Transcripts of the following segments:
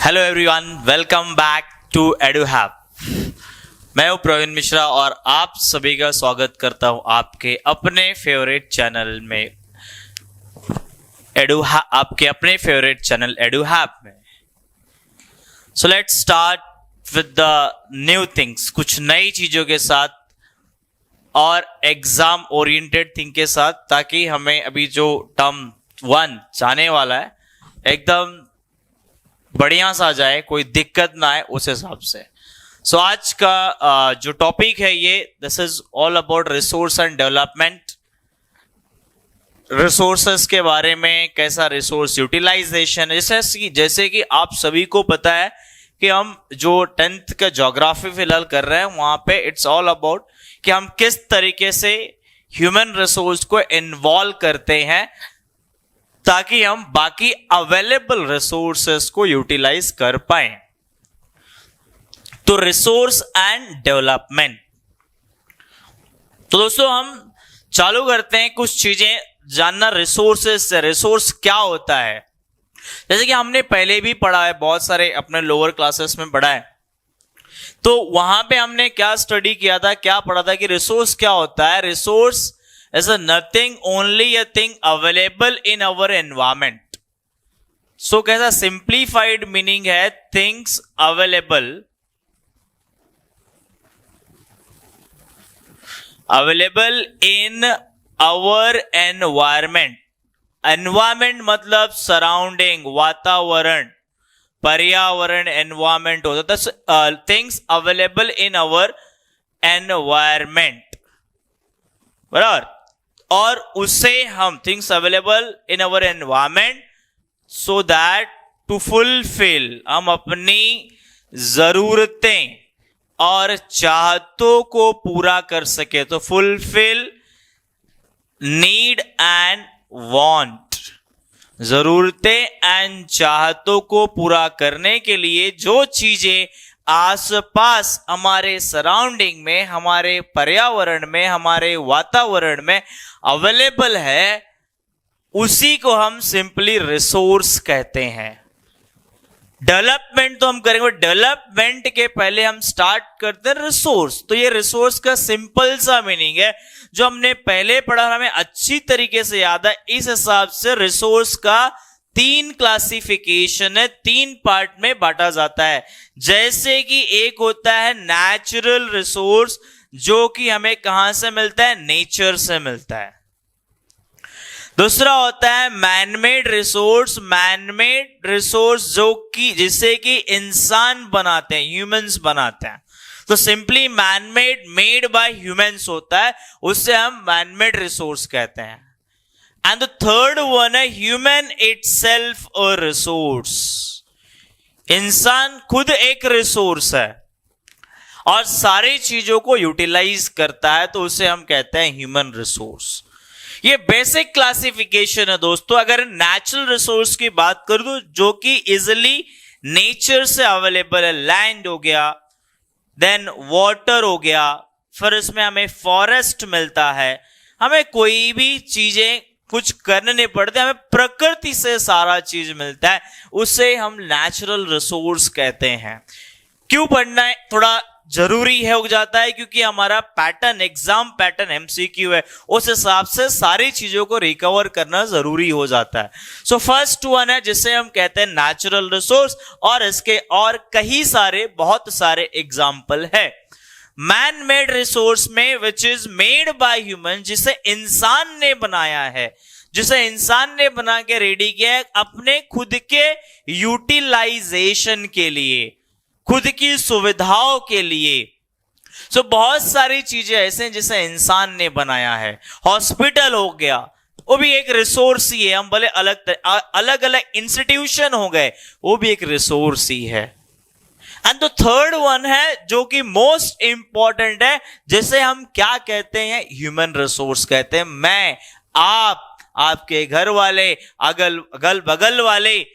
Hello everyone, welcome back to Eduhab. मैं हूं प्रवीण मिश्रा और आप सभी का स्वागत करता हूं आपके अपने फेवरेट चैनल में आपके अपने फेवरेट चैनल एडुहैब में। So let's start with the new things, कुछ नई चीजों के साथ और एग्जाम ओरिएंटेड थिंग के साथ, ताकि हमें अभी जो टर्म 1 जाने वाला है एकदम बढ़िया सा जाए, कोई दिक्कत ना आए उस हिसाब से। सो आज का जो टॉपिक है ये this is all about resource and development. Resources के बारे में, कैसा रिसोर्स यूटिलाइजेशन, जैसे कि आप सभी को पता है कि हम जो 10th का ज्योग्राफी फिलहाल कर रहे हैं वहां पे इट्स ऑल अबाउट कि हम किस तरीके से ह्यूमन रिसोर्स को इन्वॉल्व करते हैं ताकि हम बाकी अवेलेबल रिसोर्सेस को यूटिलाइज कर पाए। तो रिसोर्स एंड डेवलपमेंट, तो दोस्तों हम चालू करते हैं कुछ चीजें जानना रिसोर्सेस से। रिसोर्स क्या होता है, जैसे कि हमने पहले भी पढ़ा है, बहुत सारे अपने लोअर क्लासेस में पढ़ा है। तो वहां पे हमने क्या स्टडी किया था, क्या पढ़ा था कि रिसोर्स क्या होता है। Resource is a nothing, only a thing available in our environment. So कैसा simplified meaning है things available in our environment. Environment मतलब surrounding, वातावरण, पर्यावरण, environment होता है। things available in our environment, बराबर। और उसे हम things available in our environment so that to fulfil, हम अपनी जरूरतें और चाहतों को पूरा कर सके। तो फुलफिल नीड एंड वांट, जरूरतें एंड चाहतों को पूरा करने के लिए जो चीजें आसपास हमारे सराउंडिंग में, हमारे पर्यावरण में, हमारे वातावरण में अवेलेबल है, उसी को हम सिंपली रिसोर्स कहते हैं। डेवलपमेंट तो हम करेंगे, डेवलपमेंट के पहले हम स्टार्ट करते हैं रिसोर्स। तो ये रिसोर्स का सिंपल सा मीनिंग है जो हमने पहले पढ़ा, हमें अच्छी तरीके से याद है। इस हिसाब से रिसोर्स का 3 क्लासिफिकेशन है, 3 पार्ट में बांटा जाता है। जैसे कि एक होता है नेचुरल रिसोर्स, जो कि हमें कहां से मिलता है, नेचर से मिलता है। दूसरा होता है मैनमेड रिसोर्स, मैनमेड रिसोर्स जो कि जिसे कि इंसान बनाते हैं, ह्यूमंस बनाते हैं। तो simply manmade, made by humans होता है, उससे हम मैनमेड रिसोर्स कहते हैं। एंड द थर्ड वन है ह्यूमन इटसेल्फ अ रिसोर्स, इंसान खुद एक रिसोर्स है और सारी चीजों को यूटिलाइज करता है, तो उसे हम कहते हैं ह्यूमन रिसोर्स। ये बेसिक क्लासिफिकेशन है दोस्तों। अगर नेचुरल रिसोर्स की बात कर दूं जो कि इजिली नेचर से अवेलेबल है, लैंड हो गया, देन वाटर हो गया, फिर इसमें हमें फॉरेस्ट मिलता है, हमें कोई भी चीजें कुछ करने नहीं पड़ते, हमें प्रकृति से सारा चीज मिलता है, उसे हम नेचुरल रिसोर्स कहते हैं। क्यों पढ़ना है थोड़ा जरूरी है हो जाता है, क्योंकि हमारा पैटर्न, एग्जाम पैटर्न एमसीक्यू है, उस हिसाब से सारी चीजों को रिकवर करना जरूरी हो जाता है। सो फर्स्ट वन है जिसे हम कहते हैं नेचुरल रिसोर्स, और इसके और कई सारे, बहुत सारे एग्जाम्पल है। मैन मेड रिसोर्स में which is made by human, जिसे इंसान ने बनाया है, जिसे इंसान ने बना के रेडी किया है अपने खुद के यूटिलाइजेशन के लिए, खुद की सुविधाओं के लिए। सो बहुत सारी चीजें ऐसे हैं जिसे इंसान ने बनाया है। हॉस्पिटल हो गया, वो भी एक रिसोर्स ही है। हम भले अलग अलग इंस्टीट्यूशन हो गए, वो भी एक रिसोर्स ही है। एंड द थर्ड वन है जो कि मोस्ट इंपॉर्टेंट है, जिसे हम क्या कहते हैं, ह्यूमन रिसोर्स कहते हैं। मैं, आप, आपके घर वाले, अगल बगल वाले,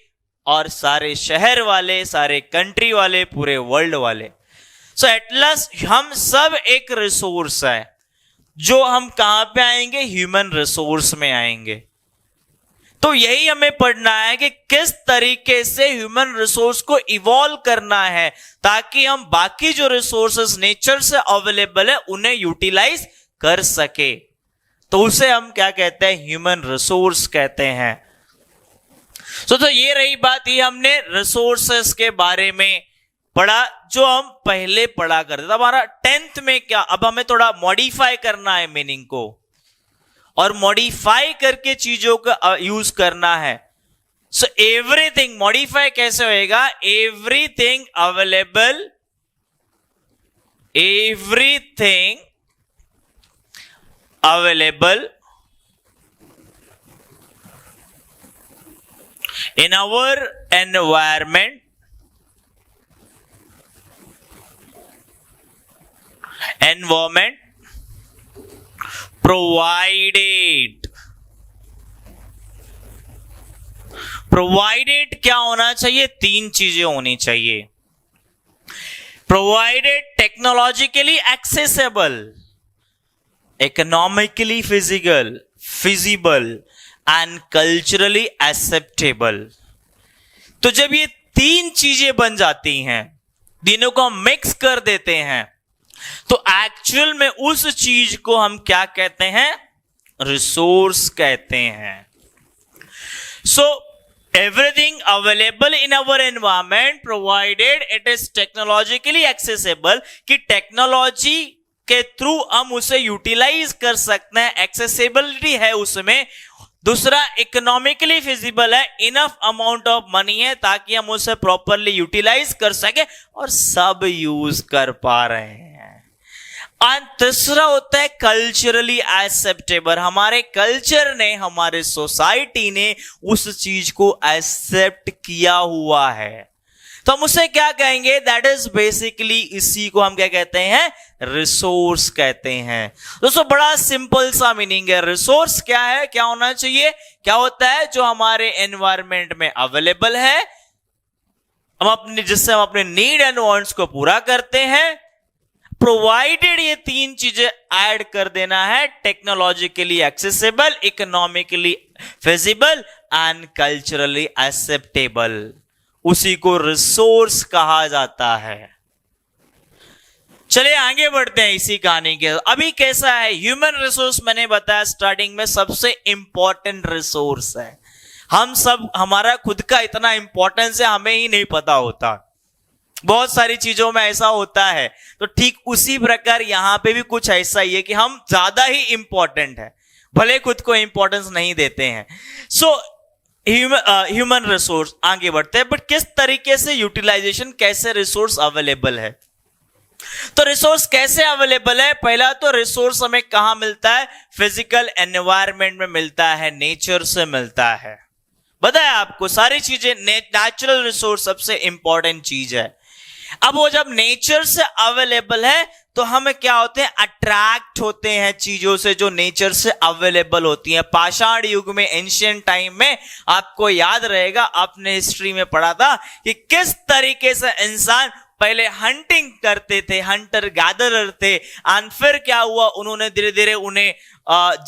और सारे शहर वाले, सारे कंट्री वाले, पूरे वर्ल्ड वाले। सो एट लास्ट हम सब एक रिसोर्स है, जो हम कहां पे आएंगे, ह्यूमन रिसोर्स में आएंगे। तो यही हमें पढ़ना है कि किस तरीके से ह्यूमन रिसोर्स को इवॉल्व करना है ताकि हम बाकी जो रिसोर्सेस नेचर से अवेलेबल है उन्हें यूटिलाइज कर सके। तो उसे हम क्या कहते हैं, ह्यूमन रिसोर्स कहते हैं। तो ये रही बात, ये हमने रिसोर्सेस के बारे में पढ़ा जो हम पहले पढ़ा करते थे। हमारा 10th में क्या, अब हमें थोड़ा मॉडिफाई करना है मीनिंग को, और मॉडिफाई करके चीजों का यूज करना है। सो एवरीथिंग मॉडिफाई कैसे होएगा, everything available, everything available in our environment provided क्या होना चाहिए, 3 चीजें होनी चाहिए। provided technologically accessible, economically feasible and culturally acceptable। तो जब ये 3 चीजें बन जाती हैं, तीनों को हम मिक्स कर देते हैं, तो एक्चुअल में उस चीज को हम क्या कहते हैं, रिसोर्स कहते हैं। So everything available in our environment provided it is technologically accessible, कि टेक्नोलॉजी के थ्रू हम उसे यूटिलाइज कर सकते हैं, एक्सेसिबिलिटी है उसमें। दूसरा, इकोनॉमिकली फिजिबल है, इनफ अमाउंट ऑफ मनी है ताकि हम उसे प्रॉपरली यूटिलाइज कर सके और सब यूज कर पा रहे हैं। और तीसरा होता है कल्चरली एक्सेप्टेबल, हमारे कल्चर ने, हमारे सोसाइटी ने उस चीज को एक्सेप्ट किया हुआ है, तो हम उसे क्या कहेंगे, दैट इज बेसिकली, इसी को हम क्या कहते हैं, रिसोर्स कहते हैं। दोस्तों बड़ा सिंपल सा मीनिंग है, रिसोर्स क्या है, क्या होना चाहिए, क्या होता है, जो हमारे एनवायरमेंट में अवेलेबल है, जिससे हम अपने नीड एंड वांट्स को पूरा करते हैं। प्रोवाइडेड ये 3 चीजें ऐड कर देना है, technologically accessible, economically feasible and culturally acceptable, उसी को रिसोर्स कहा जाता है। चलिए आगे बढ़ते हैं इसी कहानी के। अभी कैसा है, ह्यूमन रिसोर्स मैंने बताया स्टार्टिंग में सबसे इंपॉर्टेंट रिसोर्स है। हम सब, हमारा खुद का इतना इंपॉर्टेंस है हमें ही नहीं पता होता, बहुत सारी चीजों में ऐसा होता है। तो ठीक उसी प्रकार यहां पे भी कुछ ऐसा ही है कि हम ज्यादा ही इंपॉर्टेंट है, भले खुद को इंपॉर्टेंस नहीं देते हैं। सो ह्यूमन रिसोर्स, आगे बढ़ते हैं, बट किस तरीके से यूटिलाइजेशन, कैसे रिसोर्स अवेलेबल है। तो रिसोर्स कैसे अवेलेबल है, पहला तो रिसोर्स हमें कहां मिलता है, फिजिकल एनवायरनमेंट में मिलता है, नेचर से मिलता है। बताया आपको सारी चीजें, नेचुरल रिसोर्स सबसे इंपॉर्टेंट चीज है। अब वो जब नेचर से अवेलेबल है तो हम क्या होते हैं, अट्रैक्ट होते हैं चीजों से जो नेचर से अवेलेबल होती हैं। पाषाण युग में, एंशिएंट टाइम में, आपको याद रहेगा, आपने हिस्ट्री में पढ़ा था कि किस तरीके से इंसान पहले हंटिंग करते थे, हंटर गैदरर थे, और फिर क्या हुआ, उन्होंने धीरे धीरे उन्हें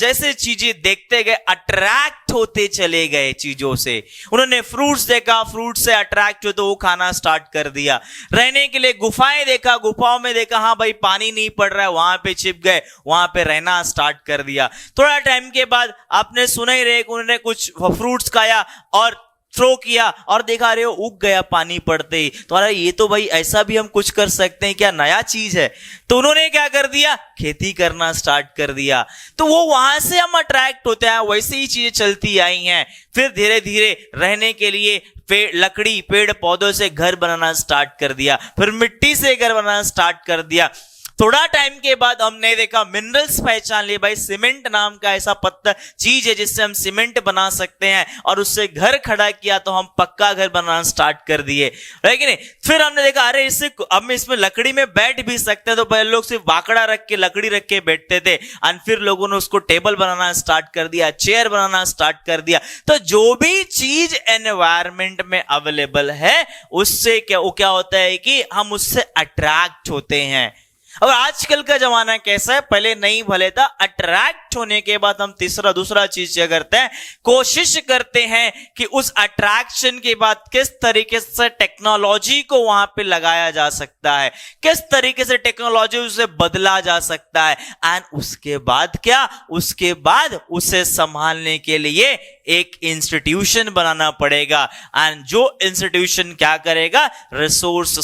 जैसे चीजें देखते गए अट्रैक्ट होते चले गए चीजों से। उन्होंने फ्रूट्स देखा, फ्रूट से अट्रैक्ट हो तो वो खाना स्टार्ट कर दिया। रहने के लिए गुफाएं देखा, गुफाओं में देखा हाँ भाई पानी नहीं पड़ रहा है, वहां पे छिप गए, वहां पे रहना स्टार्ट कर दिया। थोड़ा टाइम के बाद आपने सुना ही रहे, उन्होंने कुछ फ्रूट्स खाया और थ्रो किया और देखा रहे हो उग गया पानी पड़ते ही, तो अरे ये तो भाई ऐसा भी हम कुछ कर सकते हैं क्या, नया चीज है। तो उन्होंने क्या कर दिया, खेती करना स्टार्ट कर दिया। तो वो वहां से हम अट्रैक्ट होते हैं, वैसे ही चीजें चलती आई हैं। फिर धीरे धीरे रहने के लिए लकड़ी, पेड़ पौधों से घर बनाना स्टार्ट कर दिया, फिर मिट्टी से घर बनाना स्टार्ट कर दिया। थोड़ा टाइम के बाद हमने देखा, मिनरल्स पहचान लिए, भाई सीमेंट नाम का ऐसा पत्थर चीज है जिससे हम सीमेंट बना सकते हैं, और उससे घर खड़ा किया तो हम पक्का घर बनाना स्टार्ट कर दिए, है कि नहीं। फिर हमने देखा अरे इससे हम इसमें लकड़ी में बैठ भी सकते हैं, तो पहले लोग सिर्फ बाकड़ा रख के, लकड़ी रख के बैठते थे, और फिर लोगों ने उसको टेबल बनाना स्टार्ट कर दिया, चेयर बनाना स्टार्ट कर दिया। तो जो भी चीज एनवायरमेंट में अवेलेबल है उससे क्या होता है कि हम उससे अट्रैक्ट होते हैं। और आजकल का जमाना कैसा है, पहले नहीं भले था, अट्रैक्ट होने के बाद हम दूसरा चीज क्या करते हैं, कोशिश करते हैं कि उस अट्रैक्शन के बाद किस तरीके से टेक्नोलॉजी को वहां पे लगाया जा सकता है, किस तरीके से टेक्नोलॉजी उसे बदला जा सकता है, एंड उसके बाद क्या, उसके बाद उसे संभालने के लिए एक इंस्टीट्यूशन बनाना पड़ेगा। एंड जो इंस्टीट्यूशन क्या करेगा, रिसोर्स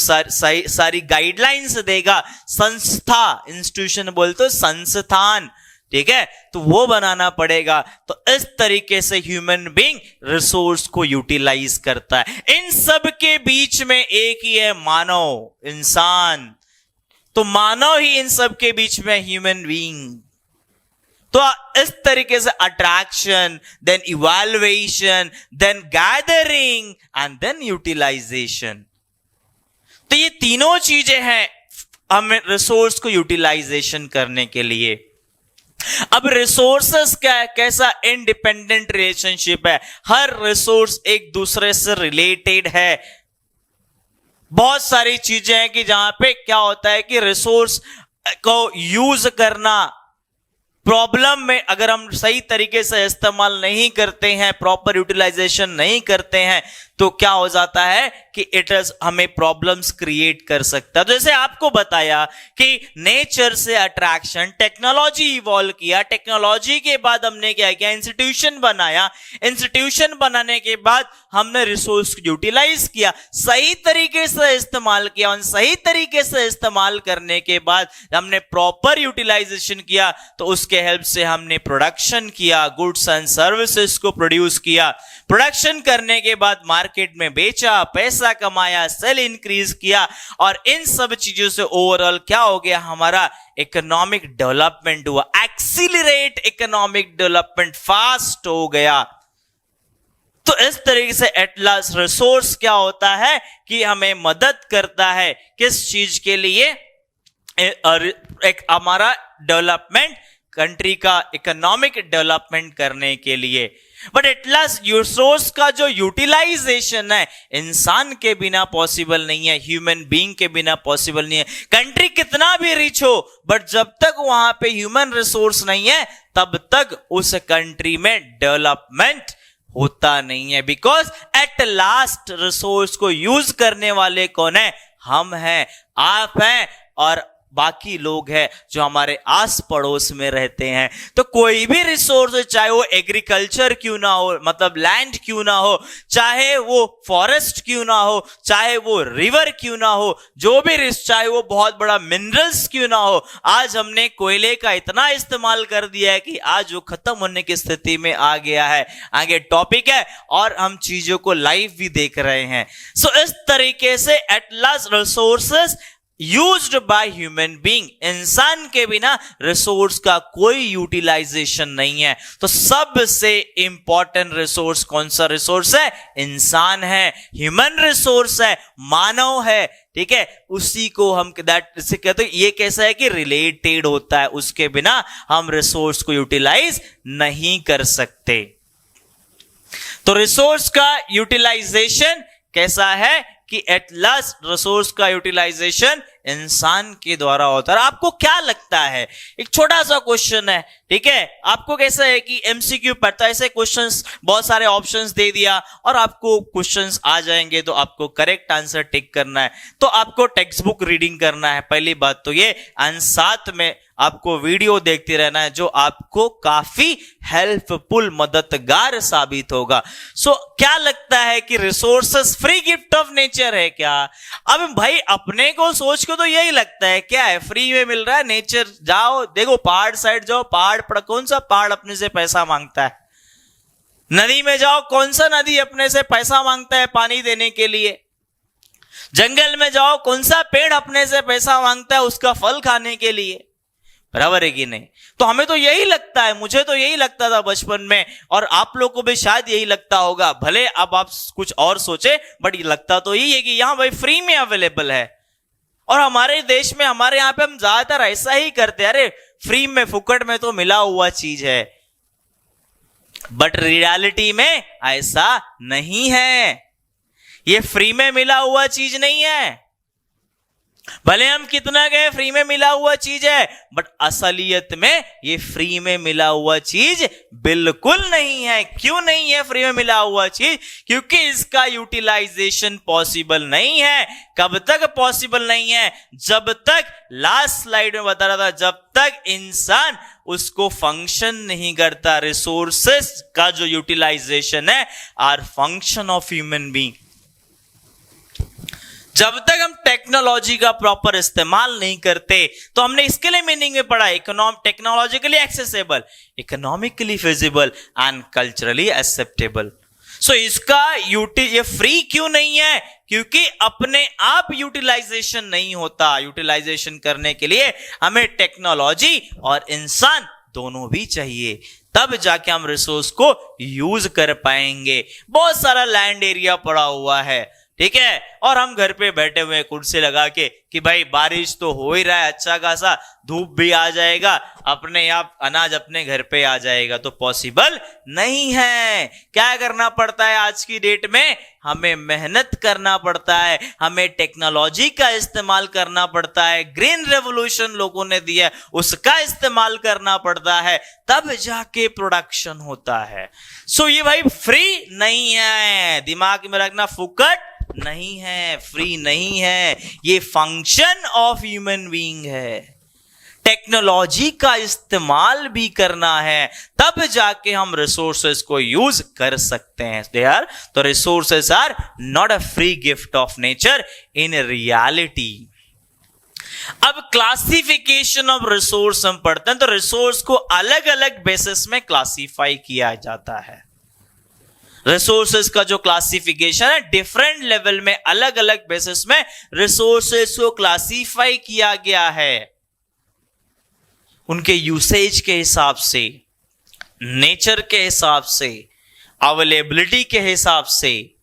सारी गाइडलाइंस देगा, संस्था, इंस्टीट्यूशन बोलते हो संस्थान, ठीक है, तो वो बनाना पड़ेगा। तो इस तरीके से ह्यूमन बीइंग रिसोर्स को यूटिलाइज करता है। इन सब के बीच में एक ही है, मानव, इंसान। तो मानव ही इन सब के बीच में ह्यूमन बीइंग। तो इस तरीके से attraction, then evaluation, then gathering and then utilization. तो ये तीनों चीजें हैं हमें रिसोर्स को यूटिलाइजेशन करने के लिए। अब रिसोर्सेस क्या है, कैसा इंडिपेंडेंट रिलेशनशिप है, हर रिसोर्स एक दूसरे से रिलेटेड है। बहुत सारी चीजें हैं कि जहां पे क्या होता है कि रिसोर्स को यूज करना, प्रॉब्लम में अगर हम सही तरीके से इस्तेमाल नहीं करते हैं, प्रॉपर यूटिलाइजेशन नहीं करते हैं, तो क्या हो जाता है कि इट हमें प्रॉब्लम्स क्रिएट कर सकता है। तो जैसे आपको बताया कि नेचर से अट्रैक्शन, टेक्नोलॉजी इवॉल्व किया, टेक्नोलॉजी के बाद हमने क्या किया, इंस्टीट्यूशन बनाया, इंस्टीट्यूशन बनाने के बाद हमने रिसोर्स को यूटिलाइज किया, सही तरीके से इस्तेमाल किया, उन सही तरीके से इस्तेमाल करने के बाद हमने प्रॉपर यूटिलाइजेशन किया, तो उसके हेल्प से हमने प्रोडक्शन किया, गुड्स एंड सर्विसेज को प्रोड्यूस किया, प्रोडक्शन करने के बाद मार्केट में बेचा, पैसा कमाया, सेल इंक्रीज किया, और इन सब चीजों से ओवरऑल क्या हो गया, हमारा इकोनॉमिक डेवलपमेंट हुआ, एक्सीलरेट इकोनॉमिक डेवलपमेंट फास्ट हो गया। तो इस तरीके से एट लास्ट रिसोर्स क्या होता है कि हमें मदद करता है किस चीज के लिए, एक हमारा डेवलपमेंट, कंट्री का इकोनॉमिक डेवलपमेंट करने के लिए। बट एट लास्ट रिसोर्स का जो यूटिलाइजेशन है इंसान के बिना पॉसिबल नहीं है, ह्यूमन बीइंग के बिना पॉसिबल नहीं है। कंट्री कितना भी रिच हो, बट जब तक वहां पे ह्यूमन रिसोर्स नहीं है तब तक उस कंट्री में डेवलपमेंट होता नहीं है। बिकॉज एट लास्ट रिसोर्स को यूज करने वाले कौन है, हम हैं, आप हैं, और बाकी लोग हैं जो हमारे आस पड़ोस में रहते हैं। तो कोई भी रिसोर्स, चाहे वो एग्रीकल्चर क्यों ना हो, मतलब लैंड क्यों ना हो, चाहे वो फॉरेस्ट क्यों ना हो, चाहे वो रिवर क्यों ना हो, जो भी चाहे वो बहुत बड़ा मिनरल्स क्यों ना हो, आज हमने कोयले का इतना इस्तेमाल कर दिया है कि आज वो खत्म होने की स्थिति में आ गया है। आगे टॉपिक है और हम चीजों को लाइव भी देख रहे हैं। सो इस तरीके से at last resources used by human being, इंसान के बिना रिसोर्स का कोई यूटिलाइजेशन नहीं है। तो सबसे इंपॉर्टेंट रिसोर्स कौन सा रिसोर्स है, इंसान है, ह्यूमन रिसोर्स है, मानव है, ठीक है, उसी को हम इसे कहते हैं। ये कैसा है कि रिलेटेड होता है, उसके बिना हम रिसोर्स को यूटिलाइज नहीं कर सकते। तो रिसोर्स का यूटिलाइजेशन कैसा है कि एट लास्ट रिसोर्स का यूटिलाइजेशन इंसान के द्वारा होता है। आपको क्या लगता है, एक छोटा सा क्वेश्चन है, ठीक है, आपको कैसा है कि एमसीक्यू पढ़ता है, ऐसे क्वेश्चंस बहुत सारे ऑप्शंस दे दिया और आपको क्वेश्चंस आ जाएंगे, तो आपको करेक्ट आंसर टिक करना है। तो आपको टेक्स्ट बुक रीडिंग करना है, पहली बात तो ये, एंड साथ में आपको वीडियो देखते रहना है जो आपको काफी हेल्पफुल, मददगार साबित होगा। सो क्या लगता है कि resources free gift of nature है क्या? अब भाई अपने को सोच को तो यही लगता है, क्या है, फ्री में मिल रहा है, नेचर जाओ देखो, पहाड़ साइड जाओ, पहाड़ पर कौन सा पहाड़ अपने से पैसा मांगता है? नदी में जाओ, कौन सा नदी अपने से पैसा मांगता है पानी देने के लिए? जंगल में जाओ, कौन सा पेड़ अपने से पैसा मांगता है उसका फल खाने के लिए? बराबर है कि नहीं? तो हमें तो यही लगता है, मुझे तो यही लगता था बचपन में, और आप लोग को भी शायद यही लगता होगा, भले अब आप कुछ और सोचे, बट ये लगता तो यही है कि यहां भाई फ्री में अवेलेबल है। और हमारे देश में, हमारे यहां पे हम ज्यादातर ऐसा ही करते हैं, अरे फ्री में, फुकट में तो मिला हुआ चीज है। बट रियलिटी में ऐसा नहीं है, ये फ्री में मिला हुआ चीज नहीं है। भले हम कितना कहें फ्री में मिला हुआ चीज है, बट असलियत में ये फ्री में मिला हुआ चीज बिल्कुल नहीं है। क्यों नहीं है फ्री में मिला हुआ चीज? क्योंकि इसका यूटिलाइजेशन पॉसिबल नहीं है। कब तक पॉसिबल नहीं है? जब तक, लास्ट स्लाइड में बता रहा था, जब तक इंसान उसको फंक्शन नहीं करता। रिसोर्सेस का जो यूटिलाइजेशन है are function of human being. जब तक हम टेक्नोलॉजी का प्रॉपर इस्तेमाल नहीं करते, तो हमने इसके लिए मीनिंग में पढ़ा technologically accessible, economically feasible and culturally acceptable. So इसका ये फ्री क्यों नहीं है? क्योंकि अपने आप यूटिलाइजेशन नहीं होता। यूटिलाइजेशन करने के लिए हमें टेक्नोलॉजी और इंसान दोनों भी चाहिए, तब जाके हम रिसोर्स को यूज कर पाएंगे। बहुत सारा लैंड एरिया पड़ा हुआ है, ठीक है, और हम घर पे बैठे हुए कुर्सी लगा के कि भाई बारिश तो हो ही रहा है अच्छा खासा, धूप भी आ जाएगा, अपने आप अनाज अपने घर पे आ जाएगा, तो पॉसिबल नहीं है। क्या करना पड़ता है आज की डेट में? हमें मेहनत करना पड़ता है, हमें टेक्नोलॉजी का इस्तेमाल करना पड़ता है, ग्रीन रेवोल्यूशन लोगों ने दिया उसका इस्तेमाल करना पड़ता है, तब जाके प्रोडक्शन होता है। सो ये भाई फ्री नहीं है, दिमाग में रखना, फुकट नहीं है, फ्री नहीं है, ये फंक्शन ऑफ ह्यूमन बीइंग है। टेक्नोलॉजी का इस्तेमाल भी करना है, तब जाके हम रिसोर्सेस को यूज कर सकते हैं। यार, तो resources are not a free gift of nature in reality. अब क्लासिफिकेशन ऑफ रिसोर्स हम पढ़ते हैं, तो रिसोर्स को अलग अलग बेसिस में क्लासिफाई किया जाता है। रिसोर्सेस का जो क्लासिफिकेशन है, डिफरेंट लेवल में अलग अलग बेसिस में रिसोर्सेस को क्लासिफाई किया गया है, उनके यूसेज के हिसाब से, नेचर के हिसाब से, अवेलेबिलिटी के हिसाब से।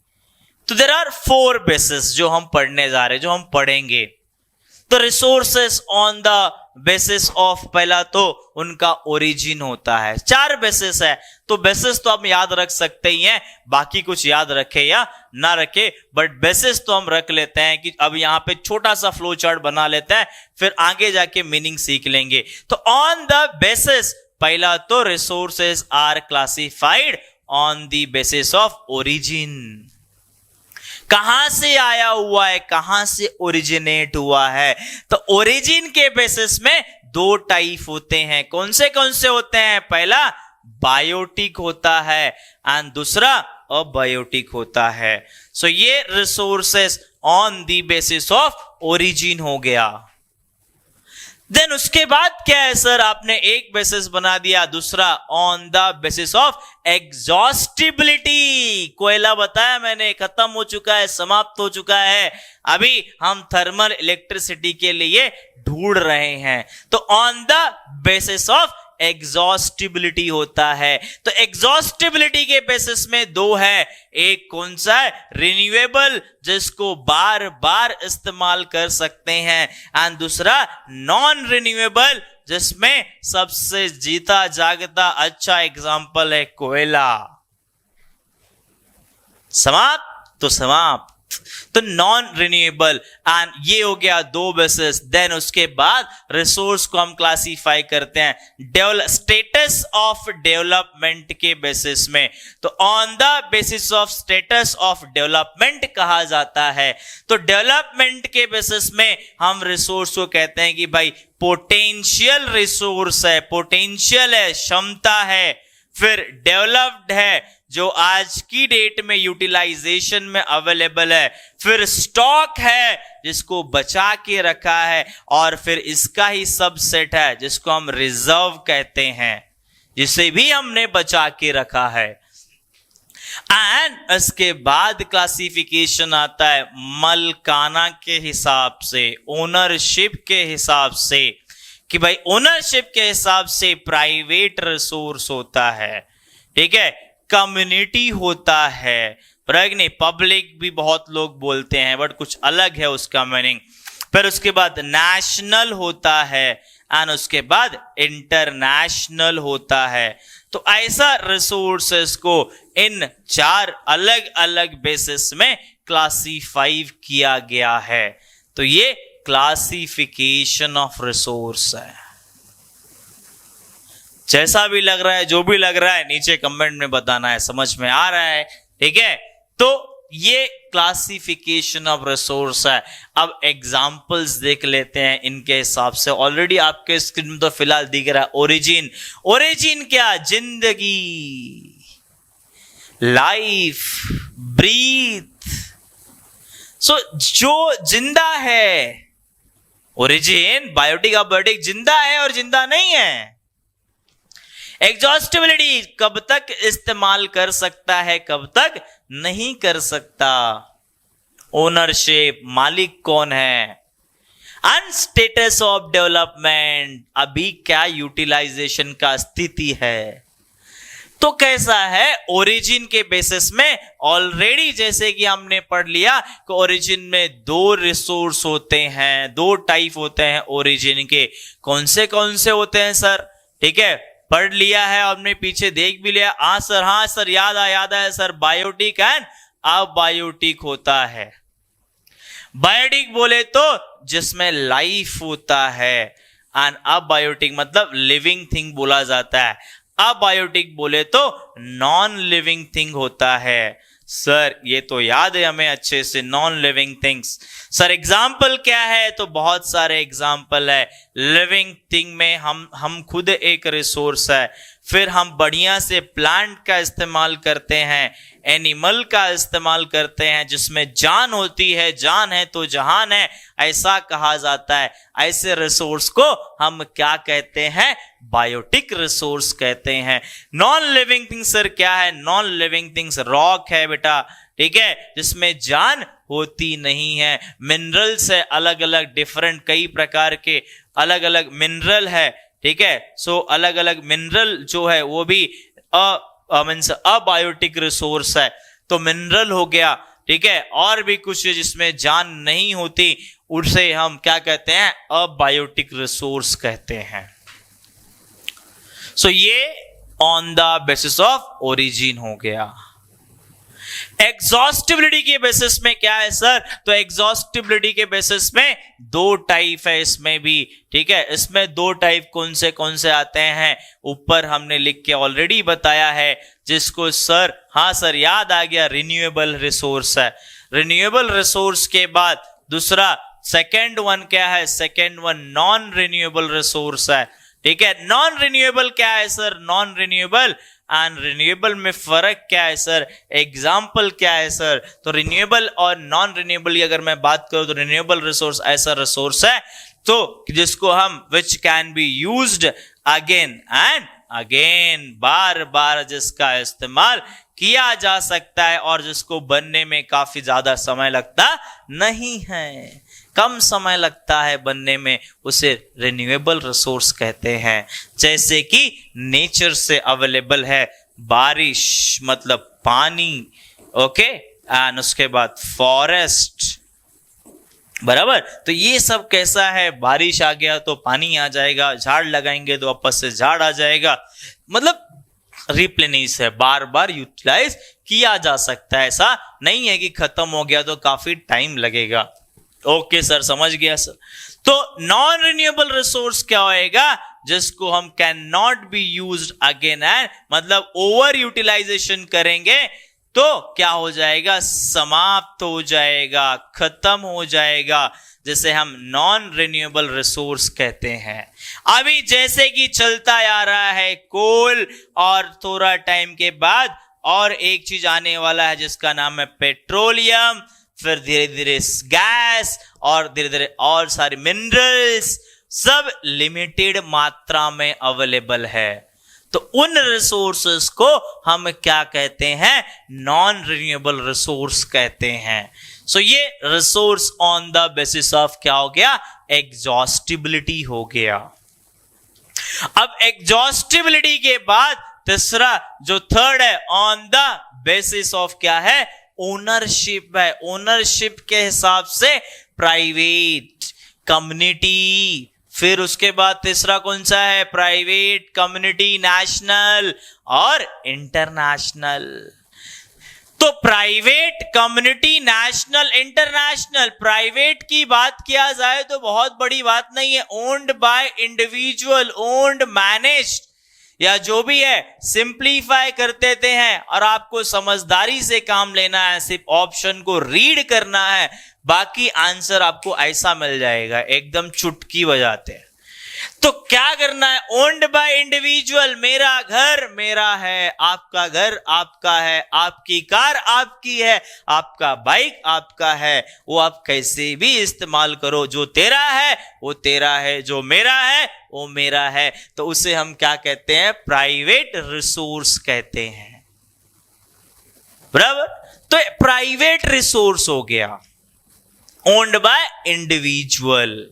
तो देयर आर 4 बेसिस जो हम पढ़ने जा रहे हैं, जो हम पढ़ेंगे। तो resources on the basis of, पहला तो उनका ओरिजिन होता है। 4 बेसिस है, तो बेसिस तो हम याद रख सकते ही हैं, बाकी कुछ याद रखे या ना रखे, बट बेसिस तो हम रख लेते हैं कि अब यहां पे छोटा सा फ्लो चार्ट बना लेते हैं, फिर आगे जाके मीनिंग सीख लेंगे। तो ऑन द बेसिस, पहला तो resources are classified on the basis of origin. कहां से आया हुआ है, कहां से ओरिजिनेट हुआ है। तो ओरिजिन के बेसिस में 2 टाइप होते हैं। कौन से होते हैं? पहला बायोटिक होता है एंड दूसरा अबायोटिक होता है। सो ये resources on the basis of origin हो गया। देन उसके बाद क्या है सर? आपने एक बेसिस बना दिया, दूसरा on the basis of exhaustibility. कोयला बताया मैंने, खत्म हो चुका है, समाप्त हो चुका है, अभी हम थर्मल इलेक्ट्रिसिटी के लिए ढूंढ रहे हैं। तो on the basis of exhaustibility होता है। तो एग्जॉस्टिबिलिटी के बेसिस में 2 है, एक कौन सा है? रिन्यूएबल, जिसको बार बार इस्तेमाल कर सकते हैं, एंड दूसरा नॉन रिन्यूएबल, जिसमें सबसे जीता जागता अच्छा एग्जाम्पल है कोयला। समाप्त तो समाप्त। तो नॉन रिन्यूएबल, एंड ये हो गया 2 बेसिस। देन उसके बाद रिसोर्स को हम क्लासिफाई करते हैं स्टेटस ऑफ डेवलपमेंट के बेसिस में। तो on the basis of status of development कहा जाता है। तो डेवलपमेंट के बेसिस में हम रिसोर्स को कहते हैं कि भाई पोटेंशियल रिसोर्स है, पोटेंशियल है, क्षमता है। फिर डेवलप्ड है, जो आज की डेट में यूटिलाइजेशन में अवेलेबल है। फिर स्टॉक है, जिसको बचा के रखा है, और फिर इसका ही सबसेट है जिसको हम रिजर्व कहते हैं, जिसे भी हमने बचा के रखा है। एंड इसके बाद क्लासिफिकेशन आता है मलकाना के हिसाब से, ओनरशिप के हिसाब से, कि भाई ओनरशिप के हिसाब से प्राइवेट रिसोर्स होता है, ठीक है, कम्युनिटी होता है, नहीं पब्लिक भी बहुत लोग बोलते हैं, बट कुछ अलग है उसका मीनिंग। फिर उसके बाद नेशनल होता है, एंड उसके बाद इंटरनेशनल होता है। तो ऐसा रिसोर्सेस को इन 4 अलग अलग बेसिस में क्लासिफाई किया गया है। तो ये क्लासिफिकेशन ऑफ रिसोर्स है। जैसा भी लग रहा है, जो भी लग रहा है, नीचे कमेंट में बताना है, समझ में आ रहा है? ठीक है, तो ये क्लासिफिकेशन ऑफ रिसोर्स है। अब एग्जांपल्स देख लेते हैं इनके हिसाब से। ऑलरेडी आपके स्क्रीन में तो फिलहाल दिख रहा है ओरिजिन। ओरिजिन क्या? जिंदगी, लाइफ, ब्रीथ। सो जो जिंदा है, ओरिजिन बायोटिक अबायोटिक जिंदा है और जिंदा नहीं है। एग्जॉस्टिबिलिटी कब तक इस्तेमाल कर सकता है, कब तक नहीं कर सकता। ओनरशिप, मालिक कौन है। एंड स्टेटस ऑफ डेवलपमेंट, अभी क्या यूटिलाइजेशन का स्थिति है। तो कैसा है? ओरिजिन के बेसिस में ऑलरेडी जैसे कि हमने पढ़ लिया कि ओरिजिन में दो रिसोर्स होते हैं, दो टाइप होते हैं ओरिजिन के। कौन से होते हैं सर? ठीक है, पढ़ लिया है हमने, पीछे देख भी लिया। हाँ सर याद आया सर, बायोटिक एंड अबायोटिक होता है। बायोटिक बोले तो जिसमें लाइफ होता है, एंड अबायोटिक मतलब लिविंग थिंग बोला जाता है। अबायोटिक बोले तो नॉन लिविंग थिंग होता है। सर ये तो याद है हमें अच्छे से, non living things. Sir example क्या है? तो बहुत सारे एग्जाम्पल है। लिविंग थिंग में हम खुद एक रिसोर्स है, फिर हम बढ़िया से प्लांट का इस्तेमाल करते हैं, एनिमल का इस्तेमाल करते हैं, जिसमें जान होती है। जान है तो जहान है, ऐसा कहा जाता है। ऐसे रिसोर्स को हम क्या कहते हैं? बायोटिक रिसोर्स कहते हैं। नॉन लिविंग थिंग्स सर क्या है? नॉन लिविंग थिंग्स रॉक है बेटा, ठीक है, जिसमें जान होती नहीं है। मिनरल्स है, अलग अलग डिफरेंट कई प्रकार के अलग अलग मिनरल है, ठीक है। सो अलग अलग मिनरल जो है वो भी अबायोटिक रिसोर्स है। तो मिनरल हो गया, ठीक है, और भी कुछ जिसमें जान नहीं होती, उसे हम क्या कहते हैं? अबायोटिक रिसोर्स कहते हैं। सो ये on the basis of origin हो गया। एग्जॉस्टिबिलिटी के बेसिस में क्या है सर? तो एग्जॉस्टिबिलिटी के बेसिस में दो टाइप है इसमें भी, ठीक है। इसमें दो टाइप कौन से आते हैं, ऊपर हमने लिख के ऑलरेडी बताया है, जिसको सर हाँ सर याद आ गया, रिन्यूएबल रिसोर्स है। रिन्यूएबल रिसोर्स के बाद दूसरा सेकेंड वन क्या है? Second one non renewable resource है, ठीक है। नॉन रिन्यूएबल क्या है sir? Non renewable and renewable में फर्क क्या है सर? एग्जाम्पल क्या है सर? तो रिन्यूएबल और नॉन रिन्यूएबल की अगर मैं बात करूं तो रिन्यूएबल रिसोर्स ऐसा रिसोर्स है तो जिसको हम which can be used again and again, बार बार जिसका इस्तेमाल किया जा सकता है और जिसको बनने में काफी ज्यादा समय लगता नहीं है, कम समय लगता है बनने में, उसे रिन्यूएबल रिसोर्स कहते हैं। जैसे कि नेचर से अवेलेबल है बारिश मतलब पानी, ओके, एंड उसके बाद फॉरेस्ट, बराबर। तो ये सब कैसा है? बारिश आ गया तो पानी आ जाएगा, झाड़ लगाएंगे तो वापस से झाड़ आ जाएगा, मतलब रिप्लेनिश है, बार बार यूटिलाइज किया जा सकता है। ऐसा नहीं है कि खत्म हो गया तो काफी टाइम लगेगा। ओके सर, समझ गया सर। तो नॉन रिन्यूएबल रिसोर्स क्या होएगा? जिसको हम can not be used again and, मतलब ओवर यूटिलाइजेशन करेंगे तो क्या हो जाएगा? समाप्त हो जाएगा, खत्म हो जाएगा, जिसे हम नॉन रिन्यूएबल रिसोर्स कहते हैं। अभी जैसे कि चलता आ रहा है कोल, और थोड़ा टाइम के बाद और एक चीज आने वाला है जिसका नाम है पेट्रोलियम, फिर धीरे धीरे गैस, और धीरे धीरे और सारे मिनरल्स, सब लिमिटेड मात्रा में अवेलेबल है। तो उन रिसोर्सेस को हम क्या कहते हैं? नॉन रिन्यूएबल रिसोर्स कहते हैं। सो ये resource on the basis of क्या हो गया? एग्जॉस्टिबिलिटी हो गया। अब एग्जॉस्टिबिलिटी के बाद तीसरा जो थर्ड है, ऑन द बेसिस ऑफ क्या है? ओनरशिप है। ओनरशिप के हिसाब से प्राइवेट, कम्युनिटी, फिर उसके बाद तीसरा कौन सा है? प्राइवेट, कम्युनिटी, नेशनल और इंटरनेशनल। तो private, community, national, international. Private की बात किया जाए तो बहुत बड़ी बात नहीं है, owned by individual, owned, managed या जो भी है, सिंप्लीफाई कर देते हैं और आपको समझदारी से काम लेना है, सिर्फ ऑप्शन को रीड करना है, बाकी आंसर आपको ऐसा मिल जाएगा एकदम चुटकी बजाते हैं। तो क्या करना है, ओन्ड बाय इंडिविजुअल, मेरा घर मेरा है, आपका घर आपका है, आपकी कार आपकी है, आपका बाइक आपका है, वो आप कैसे भी इस्तेमाल करो, जो तेरा है वो तेरा है, जो मेरा है वो मेरा है। तो उसे हम क्या कहते हैं, प्राइवेट रिसोर्स कहते हैं, बराबर। तो प्राइवेट रिसोर्स हो गया, ओन्ड बाय इंडिविजुअल।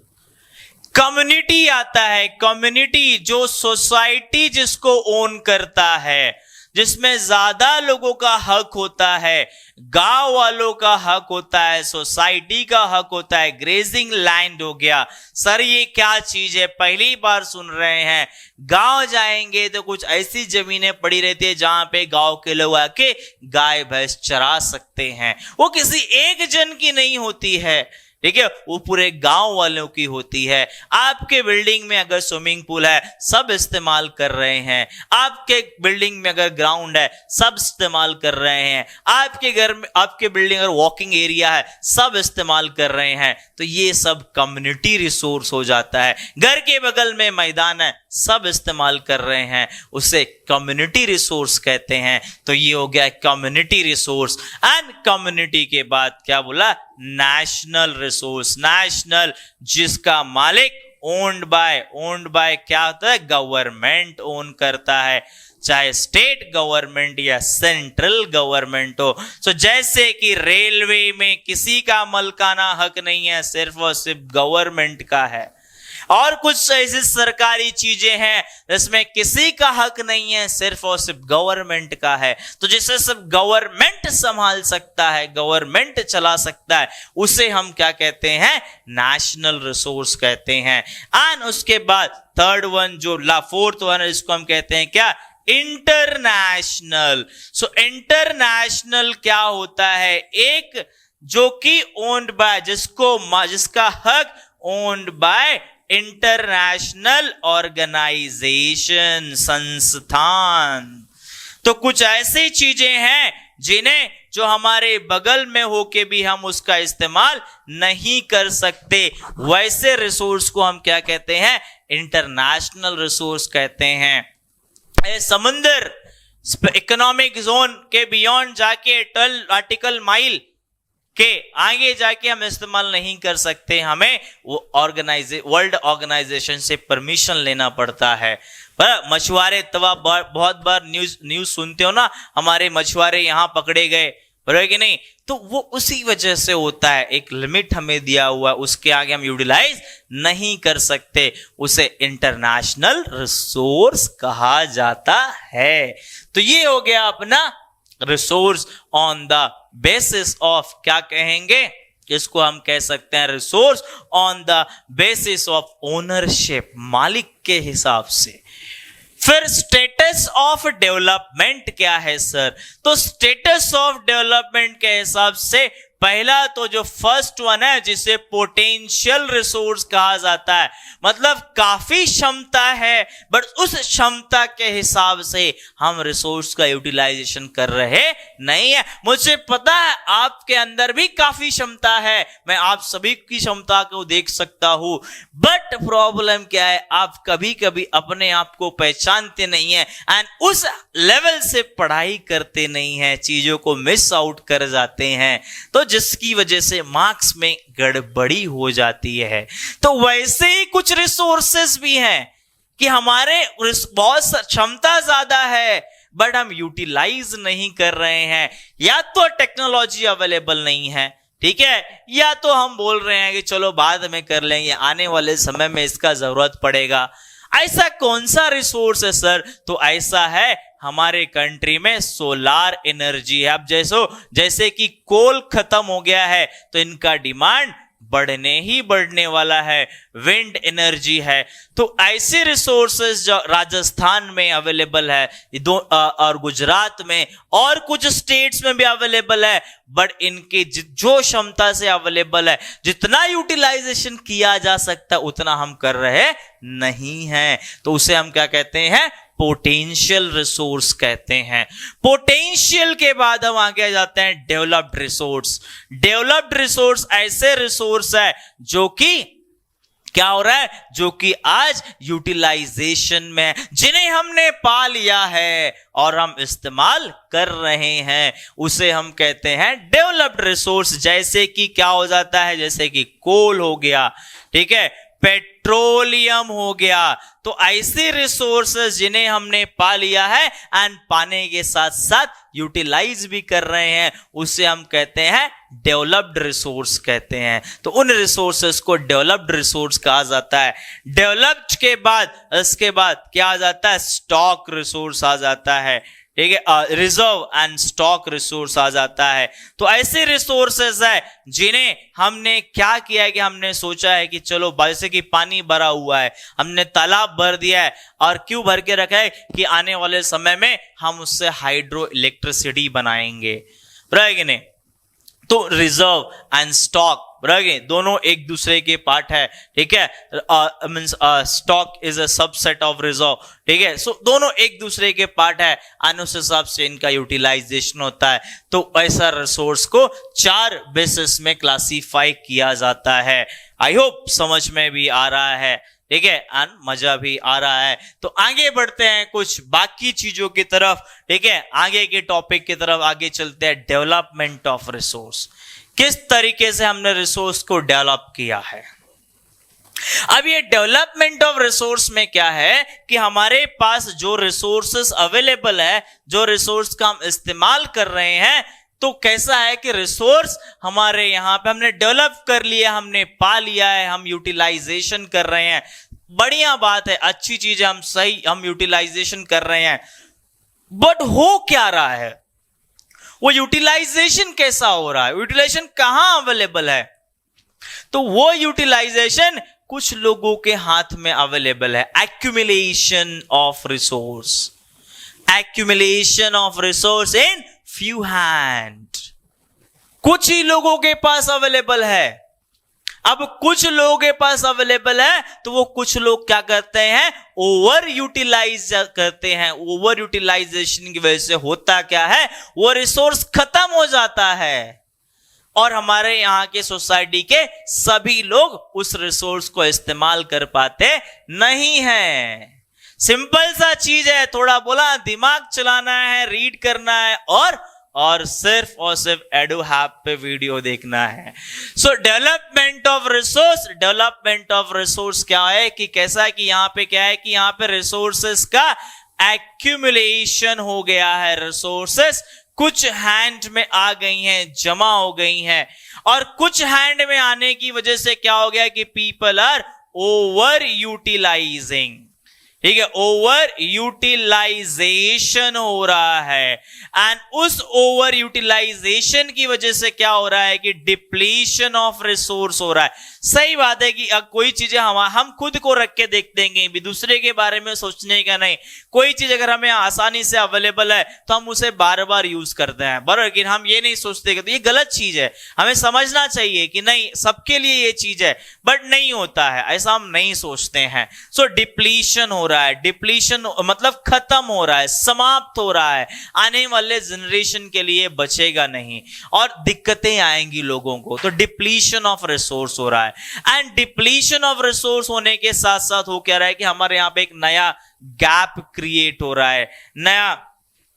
कम्युनिटी आता है, कम्युनिटी जो सोसाइटी जिसको ओन करता है, जिसमें ज्यादा लोगों का हक होता है, गांव वालों का हक होता है, सोसाइटी का हक होता है। ग्रेजिंग लैंड हो गया, सर ये क्या चीज है, पहली बार सुन रहे हैं। गांव जाएंगे तो कुछ ऐसी जमीनें पड़ी रहती है जहां पे गांव के लोग आके गाय भैंस चरा सकते हैं, वो किसी एक जन की नहीं होती है, ठीक है, वो पूरे गांव वालों की होती है। आपके बिल्डिंग में अगर स्विमिंग पूल है, सब इस्तेमाल कर रहे हैं। आपके बिल्डिंग में अगर ग्राउंड है, सब इस्तेमाल कर रहे हैं। आपके घर में, आपके बिल्डिंग अगर वॉकिंग एरिया है, सब इस्तेमाल कर रहे हैं। तो ये सब कम्युनिटी रिसोर्स हो जाता है। घर के बगल में मैदान है, सब इस्तेमाल कर रहे हैं, उसे कम्युनिटी रिसोर्स कहते हैं। तो ये हो गया कम्युनिटी रिसोर्स। एंड कम्युनिटी के बाद क्या बोला, नेशनल रिसोर्स। नेशनल जिसका मालिक ओन्ड बाय क्या होता है, गवर्नमेंट ओन करता है, चाहे स्टेट गवर्नमेंट या सेंट्रल गवर्नमेंट हो। सो जैसे कि रेलवे में किसी का मलकाना हक नहीं है, सिर्फ और सिर्फ गवर्नमेंट का है। और कुछ ऐसी सरकारी चीजें हैं जिसमें किसी का हक नहीं है, सिर्फ और सिर्फ गवर्नमेंट का है। तो जिसे सिर्फ गवर्नमेंट संभाल सकता है, गवर्नमेंट चला सकता है, उसे हम क्या कहते हैं, नेशनल रिसोर्स कहते हैं। एंड उसके बाद थर्ड वन जो फोर्थ वन है, इसको हम कहते हैं क्या, इंटरनेशनल। सो इंटरनेशनल क्या होता है, एक जो कि ओन्ड बाय, जिसका हक ओन्ड बाय इंटरनेशनल ऑर्गेनाइजेशन, संस्थान। तो कुछ ऐसी चीजें हैं जिन्हें जो हमारे बगल में होके भी हम उसका इस्तेमाल नहीं कर सकते, वैसे रिसोर्स को हम क्या कहते हैं, इंटरनेशनल रिसोर्स कहते हैं। समुंदर, इकोनॉमिक जोन के बियॉन्ड जाके 12 नॉटिकल माइल के आगे जाके हम इस्तेमाल नहीं कर सकते, हमें वो वर्ल्ड ऑर्गेनाइजेशन से परमिशन लेना पड़ता है। पर मछुआरे तवा बहुत बार न्यूज सुनते हो ना, हमारे मछुआरे यहाँ पकड़े गए, बराबर कि नहीं, तो वो उसी वजह से होता है, एक लिमिट हमें दिया हुआ, उसके आगे हम यूटिलाइज नहीं कर सकते, उसे इंटरनेशनल रिसोर्स कहा जाता है। तो ये हो गया अपना resource on the basis of, क्या कहेंगे इसको, हम कह सकते हैं resource on the basis of ownership, मालिक के हिसाब से। फिर स्टेटस ऑफ डेवलपमेंट क्या है सर, तो स्टेटस ऑफ डेवलपमेंट के हिसाब से पहला तो जो फर्स्ट वन है जिसे पोटेंशियल रिसोर्स कहा जाता है, मतलब काफी क्षमता है बट उस क्षमता के हिसाब से हम रिसोर्स का यूटिलाइजेशन कर रहे नहीं है। मुझे पता है आपके अंदर भी काफी क्षमता है, मैं आप सभी की क्षमता को देख सकता हूं, बट प्रॉब्लम क्या है, आप कभी कभी अपने आप को पहचानते नहीं है एंड उस लेवल से पढ़ाई करते नहीं है, चीजों को मिस आउट कर जाते हैं, तो जिसकी वजह से मार्क्स में गड़बड़ी हो जाती है। तो वैसे ही कुछ रिसोर्सेस भी हैं कि हमारे बहुत क्षमता ज्यादा है बट हम यूटिलाइज नहीं कर रहे हैं, या तो टेक्नोलॉजी अवेलेबल नहीं है, ठीक है, या तो हम बोल रहे हैं कि चलो बाद में कर लेंगे, आने वाले समय में इसका जरूरत पड़ेगा। ऐसा कौन सा रिसोर्स है सर, तो ऐसा है हमारे कंट्री में सोलार एनर्जी है। अब जैसे कि कोल खत्म हो गया है तो इनका डिमांड बढ़ने ही बढ़ने वाला है, विंड एनर्जी है। तो ऐसे रिसोर्सेज जो राजस्थान में अवेलेबल है और गुजरात में और कुछ स्टेट्स में भी अवेलेबल है, बट इनके जो क्षमता से अवेलेबल है, जितना यूटिलाइजेशन किया जा सकता है उतना हम कर रहे नहीं हैं। तो उसे हम क्या कहते हैं? पोटेंशियल रिसोर्स कहते हैं। पोटेंशियल के बाद हम आगे जाते हैं डेवलप्ड रिसोर्स। डेवलप्ड रिसोर्स ऐसे रिसोर्स है जो कि क्या हो रहा है, जो कि आज यूटिलाइजेशन में, जिन्हें हमने पा लिया है और हम इस्तेमाल कर रहे हैं, उसे हम कहते हैं डेवलप्ड रिसोर्स। जैसे कि क्या हो जाता है, जैसे कि कोल हो गया, ठीक है, पेट्रोलियम हो गया। तो ऐसे रिसोर्सेज जिन्हें हमने पा लिया है एंड पाने के साथ साथ यूटिलाइज भी कर रहे हैं, उसे हम कहते हैं डेवलप्ड रिसोर्स कहते हैं। तो उन रिसोर्सेज को डेवलप्ड रिसोर्स कहा जाता है। डेवलप्ड के बाद इसके बाद क्या आ जाता है? स्टॉक रिसोर्स आ जाता है, ठीक है, रिजर्व एंड स्टॉक रिसोर्स आ जाता है। तो ऐसे रिसोर्सेज है जिन्हें हमने क्या किया है कि हमने सोचा है कि चलो जैसे कि पानी भरा हुआ है, हमने तालाब भर दिया है, और क्यों भर के रखा है कि आने वाले समय में हम उससे हाइड्रो इलेक्ट्रिसिटी बनाएंगे, बराबर कि नहीं? तो रिजर्व एंड स्टॉक दोनों एक दूसरे के पार्ट है, ठीक है, means stock is a subset of reserve, ठीक है। सो दोनों एक दूसरे के पार्ट है, उस हिसाब से इनका यूटिलाइजेशन होता है। तो ऐसा रिसोर्स को 4 बेसिस में क्लासिफाई किया जाता है। आई होप समझ में भी आ रहा है, ठीक है, एंड मजा भी आ रहा है। तो आगे बढ़ते हैं कुछ बाकी चीजों की तरफ, ठीक है, आगे के टॉपिक की तरफ आगे चलते हैं। डेवलपमेंट ऑफ रिसोर्स, किस तरीके से हमने रिसोर्स को डेवलप किया है। अब ये डेवलपमेंट ऑफ रिसोर्स में क्या है कि हमारे पास जो रिसोर्सेस अवेलेबल है, जो रिसोर्स का हम इस्तेमाल कर रहे हैं, तो कैसा है कि रिसोर्स हमारे यहां पे हमने डेवलप कर लिया, हमने पा लिया है, हम यूटिलाइजेशन कर रहे हैं, बढ़िया बात है, अच्छी चीज है, हम यूटिलाइजेशन कर रहे हैं। बट हो क्या रहा है, वो यूटिलाइजेशन कैसा हो रहा है, यूटिलाइजेशन कहां अवेलेबल है? तो वो यूटिलाइजेशन कुछ लोगों के हाथ में अवेलेबल है। Accumulation of resource, accumulation of resource in few hand, कुछ ही लोगों के पास अवेलेबल है। अब कुछ लोगों के पास अवेलेबल है, तो वो कुछ लोग क्या करते हैं, ओवर यूटिलाइज करते हैं। ओवर यूटिलाइजेशन की वजह से होता क्या है, वो रिसोर्स खत्म हो जाता है और हमारे यहां के सोसाइटी के सभी लोग उस रिसोर्स को इस्तेमाल कर पाते नहीं है। सिंपल सा चीज है, थोड़ा बोला दिमाग चलाना है, रीड करना है और सिर्फ एडो हैप पे वीडियो देखना है। सो development of resource, development of resource क्या है कि कैसा है कि यहां पे क्या है कि यहां पे रिसोर्सेस का एक्यूमुलेशन हो गया है। रिसोर्सेस कुछ हैंड में आ गई हैं, जमा हो गई हैं, और कुछ हैंड में आने की वजह से क्या हो गया कि पीपल आर ओवर यूटिलाइजिंग, ठीक है, ओवर यूटिलाइजेशन हो रहा है। एंड उस ओवर यूटिलाइजेशन की वजह से क्या हो रहा है कि डिप्लीशन ऑफ रिसोर्स हो रहा है। सही बात है कि कोई चीजें हम खुद को रख के देख देंगे भी, दूसरे के बारे में सोचने का नहीं। कोई चीज अगर हमें आसानी से अवेलेबल है तो हम उसे बार बार यूज करते हैं, बराबर, लेकिन हम ये नहीं सोचते कि तो ये गलत चीज है। हमें समझना चाहिए कि नहीं, सबके लिए ये चीज है, बट नहीं होता है, ऐसा हम नहीं सोचते हैं। सो डिप्लीशन हो रहा है, डिप्लीशन मतलब खत्म हो रहा है, समाप्त हो रहा है, आने वाले जनरेशन के लिए बचेगा नहीं और दिक्कतें आएंगी लोगों को। तो डिप्लीशन ऑफ रिसोर्स हो रहा है। एंड डिप्लीशन ऑफ रिसोर्स होने के साथ साथ हो क्या रहा है कि हमारे यहां पे एक नया गैप क्रिएट हो रहा है, नया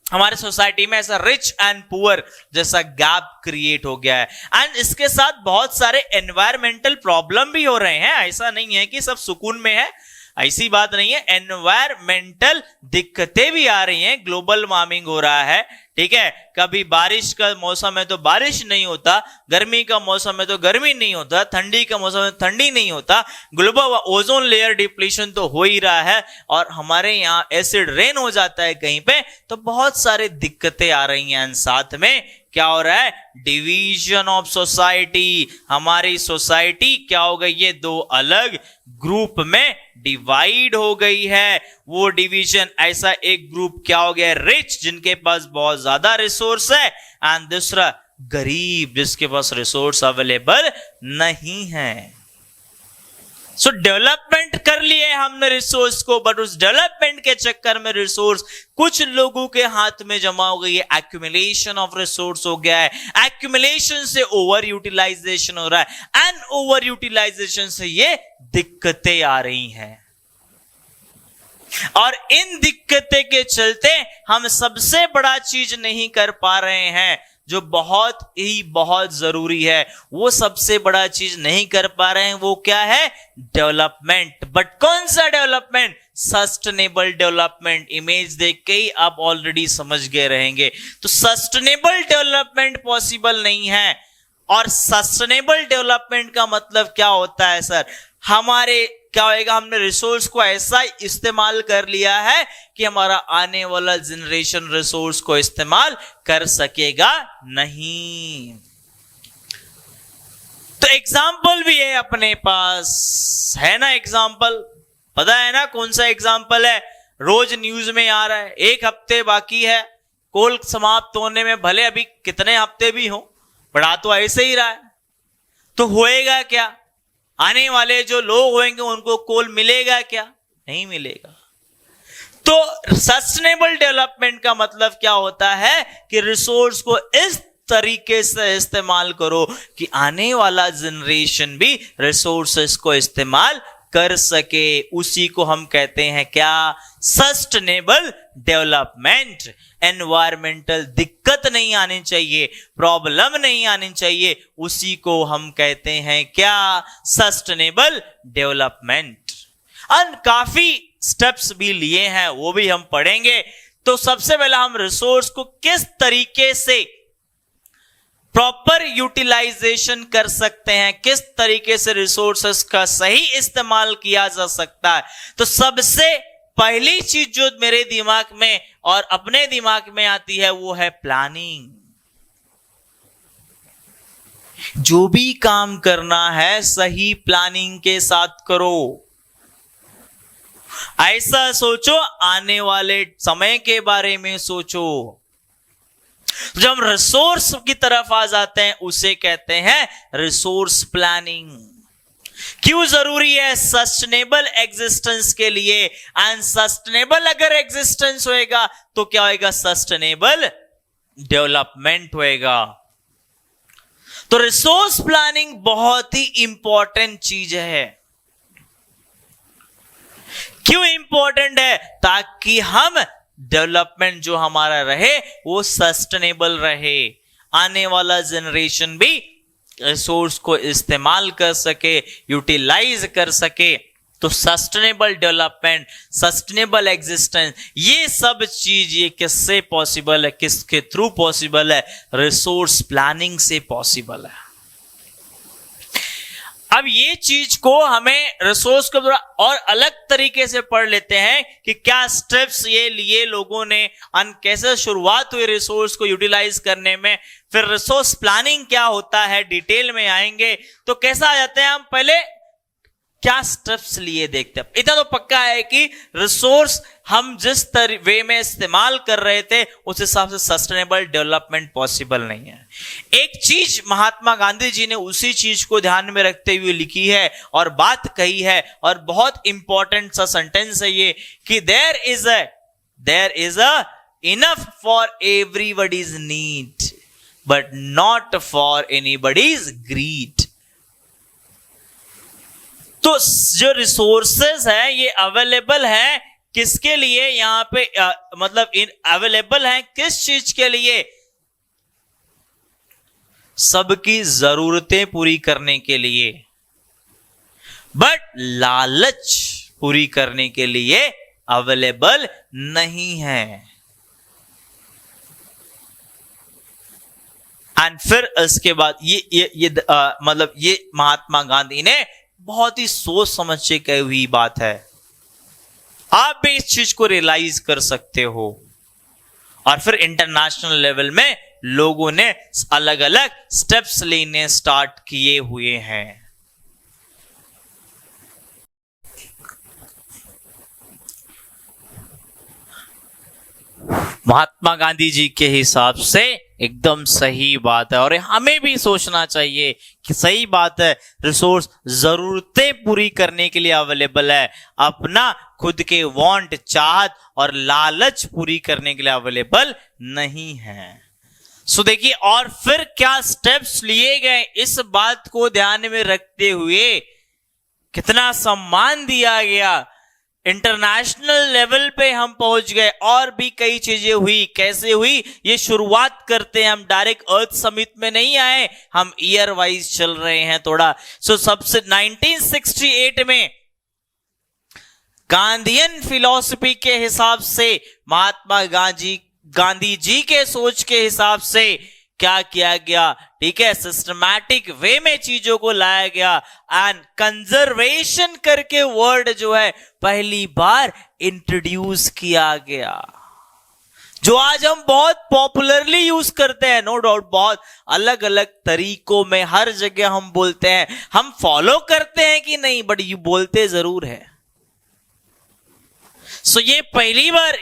हमारे सोसाइटी में ऐसा रिच एंड पुअर जैसा गैप क्रिएट हो गया है। एंड इसके साथ बहुत सारे एनवायरमेंटल प्रॉब्लम भी हो रहे हैं। ऐसा नहीं है कि सब सुकून में है, ऐसी बात नहीं है, एनवायरमेंटल दिक्कतें भी आ रही हैं। ग्लोबल वार्मिंग हो रहा है, ठीक है, कभी बारिश का मौसम है तो बारिश नहीं होता, गर्मी का मौसम है तो गर्मी नहीं होता, ठंडी का मौसम है तो ठंडी नहीं होता, ग्लोबल ओजोन लेयर डिप्लीशन तो हो ही रहा है, और हमारे यहाँ एसिड रेन हो जाता है कहीं पे, तो बहुत सारे दिक्कतें आ रही हैं। साथ में क्या हो रहा है, डिवीजन ऑफ सोसाइटी। हमारी सोसाइटी क्या हो गई है, दो अलग ग्रुप में डिवाइड हो गई है। वो डिवीजन ऐसा, एक ग्रुप क्या हो गया, रिच जिनके पास बहुत ज्यादा रिसोर्स है, एंड दूसरा गरीब जिसके पास रिसोर्स अवेलेबल नहीं है। सो डेवलपमेंट कर लिए हमने रिसोर्स को, बट उस डेवलपमेंट के चक्कर में रिसोर्स कुछ लोगों के हाथ में जमा हो गई है, एक्यूमुलेशन ऑफ रिसोर्स हो गया है। एक्यूमुलेशन से ओवर यूटिलाइजेशन हो रहा है, एंड ओवर यूटिलाइजेशन से ये दिक्कतें आ रही हैं। और इन दिक्कतें के चलते हम सबसे बड़ा चीज नहीं कर पा रहे हैं जो बहुत जरूरी है, वो सबसे बड़ा चीज नहीं कर पा रहे हैं। वो क्या है, डेवलपमेंट। बट कौन सा डेवलपमेंट, सस्टेनेबल डेवलपमेंट। इमेज देख के ही आप ऑलरेडी समझ गए रहेंगे। तो सस्टेनेबल डेवलपमेंट पॉसिबल नहीं है। और सस्टेनेबल डेवलपमेंट का मतलब क्या होता है सर, हमारे क्या होएगा, हमने रिसोर्स को ऐसा इस्तेमाल कर लिया है कि हमारा आने वाला जनरेशन रिसोर्स को इस्तेमाल कर सकेगा नहीं। तो एग्जाम्पल भी है अपने पास, है ना, एग्जाम्पल पता है ना कौन सा एग्जाम्पल है, रोज न्यूज में आ रहा है। एक हफ्ते बाकी है कोल समाप्त होने में, भले अभी कितने हफ्ते भी हो, बढ़ा तो ऐसे ही रहा है। तो होएगा क्या, आने वाले जो लोग होंगे उनको कोल मिलेगा क्या, नहीं मिलेगा। तो सस्टेनेबल डेवलपमेंट का मतलब क्या होता है कि रिसोर्स को इस तरीके से इस्तेमाल करो कि आने वाला जनरेशन भी रिसोर्सेस को इस्तेमाल कर सके। उसी को हम कहते हैं क्या, सस्टेनेबल डेवलपमेंट। एनवायरमेंटल दिक्कत नहीं आनी चाहिए, प्रॉब्लम नहीं आनी चाहिए, उसी को हम कहते हैं क्या, सस्टेनेबल डेवलपमेंट। और काफी स्टेप्स भी लिए हैं, वो भी हम पढ़ेंगे। तो सबसे पहले हम रिसोर्स को किस तरीके से प्रॉपर यूटिलाइजेशन कर सकते हैं, किस तरीके से रिसोर्सेस का सही इस्तेमाल किया जा सकता है। तो सबसे पहली चीज जो मेरे दिमाग में और अपने दिमाग में आती है वो है प्लानिंग। जो भी काम करना है सही प्लानिंग के साथ करो। ऐसा सोचो, आने वाले समय के बारे में सोचो। जब हम रिसोर्स की तरफ आ जाते हैं उसे कहते हैं रिसोर्स प्लानिंग। क्यों जरूरी है, सस्टेनेबल एग्जिस्टेंस के लिए। एंड सस्टेनेबल अगर एग्जिस्टेंस होएगा तो क्या होएगा, सस्टेनेबल डेवलपमेंट होएगा। तो रिसोर्स प्लानिंग बहुत ही इंपॉर्टेंट चीज है। क्यों इंपॉर्टेंट है, ताकि हम डेवलपमेंट जो हमारा रहे वो सस्टेनेबल रहे, आने वाला जनरेशन भी रिसोर्स को इस्तेमाल कर सके, यूटिलाइज कर सके। तो सस्टेनेबल डेवलपमेंट, सस्टेनेबल एग्जिस्टेंस, ये सब चीज ये किससे पॉसिबल है, किसके थ्रू पॉसिबल है, रिसोर्स प्लानिंग से पॉसिबल है। अब ये चीज को हमें रिसोर्स को थोड़ा और अलग तरीके से पढ़ लेते हैं कि क्या स्टेप्स ये लिए लोगों ने, कैसे शुरुआत हुई रिसोर्स को यूटिलाइज करने में, फिर रिसोर्स प्लानिंग क्या होता है, डिटेल में आएंगे। तो कैसा आ जाते हैं हम, पहले क्या स्टेप्स लिए देखते हैं। इतना तो पक्का है कि रिसोर्स हम जिस वे में इस्तेमाल कर रहे थे उस हिसाब से सस्टेनेबल डेवलपमेंट पॉसिबल नहीं है। एक चीज महात्मा गांधी जी ने उसी चीज को ध्यान में रखते हुए लिखी है और बात कही है, और बहुत इंपॉर्टेंट सा सेंटेंस है ये कि there is a enough for everybody's need but not for anybody's greed. तो जो रिसोर्सेज है ये अवेलेबल है किसके लिए, यहां पे मतलब अवेलेबल है किस चीज के लिए, सबकी जरूरतें पूरी करने के लिए, बट लालच पूरी करने के लिए अवेलेबल नहीं है। एंड फिर इसके बाद ये मतलब ये महात्मा गांधी ने बहुत ही सोच समझ के कही हुई बात है। आप भी इस चीज को रियलाइज कर सकते हो और फिर इंटरनेशनल लेवल में लोगों ने अलग अलग स्टेप्स लेने स्टार्ट किए हुए हैं। महात्मा गांधी जी के हिसाब से एकदम सही बात है, और हमें भी सोचना चाहिए कि सही बात है, रिसोर्स जरूरतें पूरी करने के लिए अवेलेबल है, अपना खुद के वांट, चाहत और लालच पूरी करने के लिए अवेलेबल नहीं है। सो देखिए, और फिर क्या स्टेप्स लिए गए इस बात को ध्यान में रखते हुए कितना सम्मान दिया गया, इंटरनेशनल लेवल पे हम पहुंच गए, और भी कई चीजें हुई। कैसे हुई ये शुरुआत करते हैं, हम डायरेक्ट अर्थ समिट में नहीं आए, हम ईयर वाइज चल रहे हैं थोड़ा। सो सबसे 1968 में गांधीयन फिलॉसफी के हिसाब से, महात्मा गांधी जी के सोच के हिसाब से क्या किया गया, ठीक है, सिस्टमैटिक वे में चीजों को लाया गया, एंड कंजर्वेशन करके वर्ड जो है पहली बार इंट्रोड्यूस किया गया, जो आज हम बहुत पॉपुलरली यूज करते हैं। नो डाउट बहुत अलग अलग तरीकों में हर जगह हम बोलते हैं, हम फॉलो करते हैं कि नहीं, बट ये बोलते जरूर है। सो ये पहली बार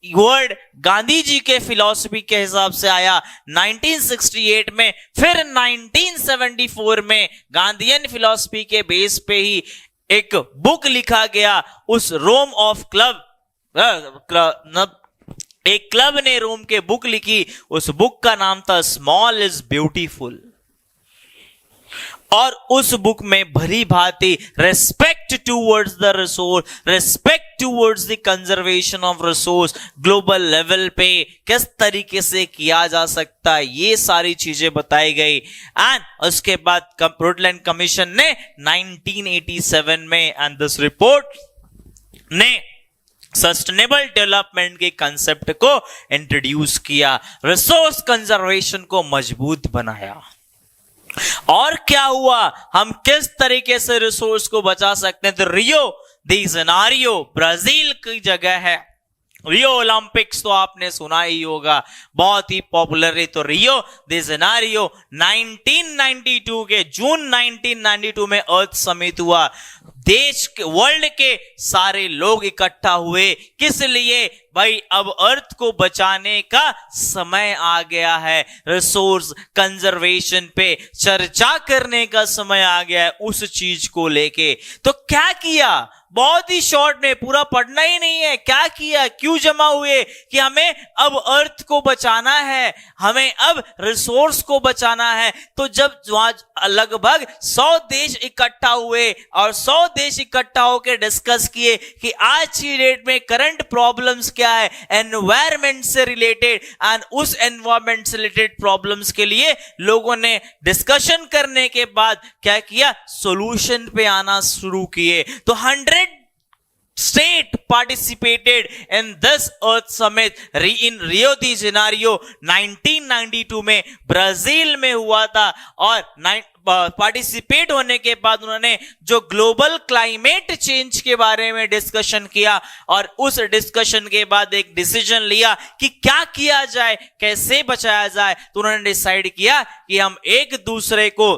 वर्ड गांधी जी के फिलॉसफी के हिसाब से आया 1968 में। फिर 1974 में गांधीयन फिलॉसफी के बेस पे ही एक बुक लिखा गया, उस रोम ऑफ क्लब, एक क्लब ने रोम के बुक लिखी, उस बुक का नाम था स्मॉल इज ब्यूटीफुल, और उस बुक में भरी भांति respect towards the resource, respect towards the conservation of resource, global level पे किस तरीके से किया जा सकता है, ये सारी चीजें बताई गई। एंड उसके बाद ब्रुंडटलैंड कमीशन ने 1987 में, एंड दिस रिपोर्ट ने सस्टेनेबल डेवलपमेंट के कंसेप्ट को इंट्रोड्यूस किया, रिसोर्स कंजर्वेशन को मजबूत बनाया। और क्या हुआ, हम किस तरीके से रिसोर्स को बचा सकते हैं। तो रियो दी जेनेरियो ब्राजील की जगह है, रियो ओलंपिक्स तो आपने सुना ही होगा, बहुत ही पॉपुलर है। तो रियो दी जेनेरियो 1992 के जून 1992 में अर्थ समिट हुआ, देश के, वर्ल्ड के सारे लोग इकट्ठा हुए, किस लिए भाई, अब अर्थ को बचाने का समय आ गया है, रिसोर्स कंजर्वेशन पे चर्चा करने का समय आ गया है, उस चीज को लेके। तो क्या किया, बहुत ही शॉर्ट में, पूरा पढ़ना ही नहीं है, क्या किया, क्यों जमा हुए, कि हमें अब अर्थ को बचाना है, हमें अब रिसोर्स को बचाना है। तो जब लगभग 100 देश इकट्ठा हुए, और 100 देश इकट्ठा होकर डिस्कस किए कि आज की डेट में करंट प्रॉब्लम्स क्या है एनवायरमेंट से रिलेटेड, एंड उस एनवायरमेंट से रिलेटेड प्रॉब्लम्स के लिए लोगों ने डिस्कशन करने के बाद क्या किया, सॉल्यूशन पे आना शुरू किए। तो 100 state participated in this earth summit in Rio de Janeiro 1992 में ब्राजील में हुआ था। और पार्टिसिपेट होने के बाद उन्होंने जो ग्लोबल क्लाइमेट चेंज के बारे में डिस्कशन किया, और उस डिस्कशन के बाद एक डिसीजन लिया कि क्या किया जाए, कैसे बचाया जाए। तो उन्होंने डिसाइड किया कि हम एक दूसरे को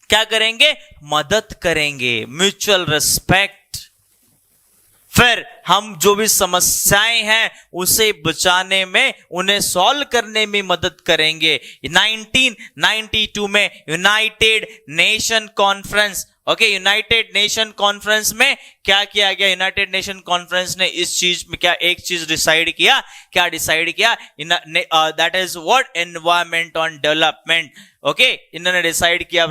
क्या करेंगे, मदद करेंगे, म्यूचुअल रिस्पेक्ट। फिर हम जो भी समस्याएं हैं उसे बचाने में, उन्हें सॉल्व करने में मदद करेंगे। 1992 में United nation conference, United nation conference में क्या किया गया, यूनाइटेड नेशन कॉन्फ्रेंस ने इस चीज में क्या एक चीज डिसाइड किया, क्या डिसाइड किया, that is what, environment on development. इन्होंने डिसाइड किया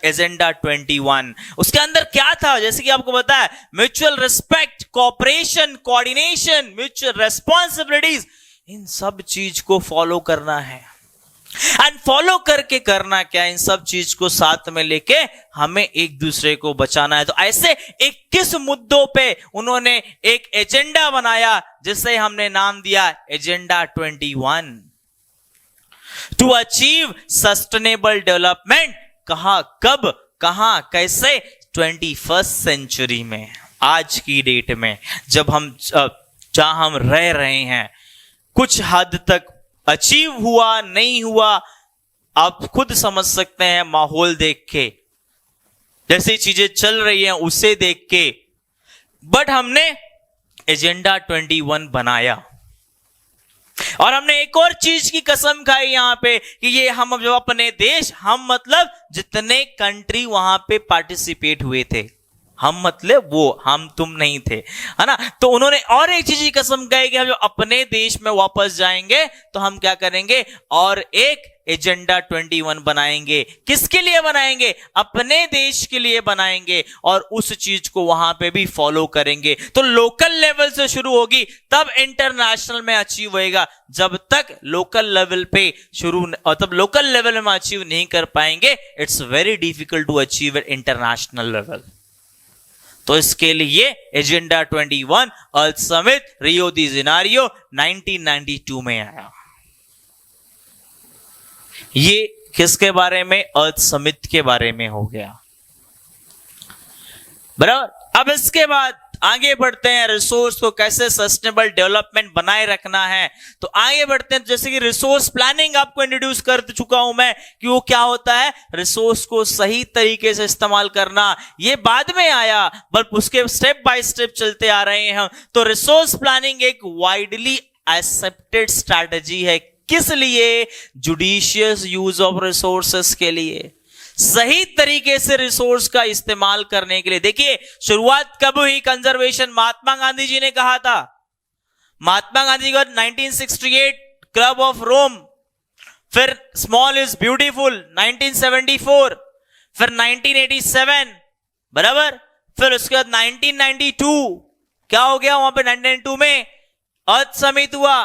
एजेंडा 21। उसके अंदर क्या था, जैसे कि आपको पता है, mutual respect, cooperation, coordination, mutual responsibilities, इन सब चीज को फॉलो करना है। एंड फॉलो करके करना क्या, इन सब चीज को साथ में लेके हमें एक दूसरे को बचाना है। तो ऐसे 21 मुद्दों पे उन्होंने एक एजेंडा बनाया, जिसे हमने नाम दिया agenda 21 to achieve sustainable development. कहां, कब, कहां, कैसे, 21st सेंचुरी में, आज की डेट में, जब हम जहां हम रह रहे हैं, कुछ हद तक अचीव हुआ नहीं हुआ आप खुद समझ सकते हैं माहौल देख के, जैसी चीजें चल रही हैं उसे देख के। बट हमने एजेंडा 21 बनाया और हमने एक और चीज की कसम खाई यहां पे कि ये हम जब अपने देश, हम मतलब जितने कंट्री वहां पे पार्टिसिपेट हुए थे, हम मतलब वो, हम तुम नहीं थे, है ना। तो उन्होंने और एक चीज की कसम खाई कि हम जब अपने देश में वापस जाएंगे तो हम क्या करेंगे, और एक एजेंडा 21 बनाएंगे। किसके लिए बनाएंगे? अपने देश के लिए बनाएंगे और उस चीज को वहां पे भी फॉलो करेंगे। तो लोकल लेवल से शुरू होगी तब इंटरनेशनल में अचीव होएगा। जब तक लोकल लेवल पे शुरू और तब लोकल लेवल में अचीव नहीं कर पाएंगे, it's very difficult to achieve at international level. तो इसके लिए agenda 21 earth summit Rio de Janeiro 1992 में आया। ये किसके बारे में? अर्थ समिट के बारे में हो गया, बराबर। अब इसके बाद आगे बढ़ते हैं, रिसोर्स को कैसे सस्टेनेबल डेवलपमेंट बनाए रखना है। तो आगे बढ़ते हैं, जैसे कि रिसोर्स प्लानिंग आपको इंट्रोड्यूस कर चुका हूं मैं कि वो क्या होता है, रिसोर्स को सही तरीके से इस्तेमाल करना। ये बाद में आया, बट उसके स्टेप बाय स्टेप चलते आ रहे हैं हम। तो रिसोर्स प्लानिंग एक वाइडली एक्सेप्टेड स्ट्रैटेजी है। किस लिए? जुडिशियस यूज ऑफ रिसोर्सेस के लिए, सही तरीके से रिसोर्स का इस्तेमाल करने के लिए। देखिए शुरुआत कब हुई कंजर्वेशन? महात्मा गांधी जी ने कहा था। महात्मा गांधी को 1968 क्लब ऑफ रोम, फिर स्मॉल इज ब्यूटीफुल 1974, फिर 1987, बराबर। फिर उसके बाद 1992 क्या हो गया वहां पे? 1992 में अर्थ समिट हुआ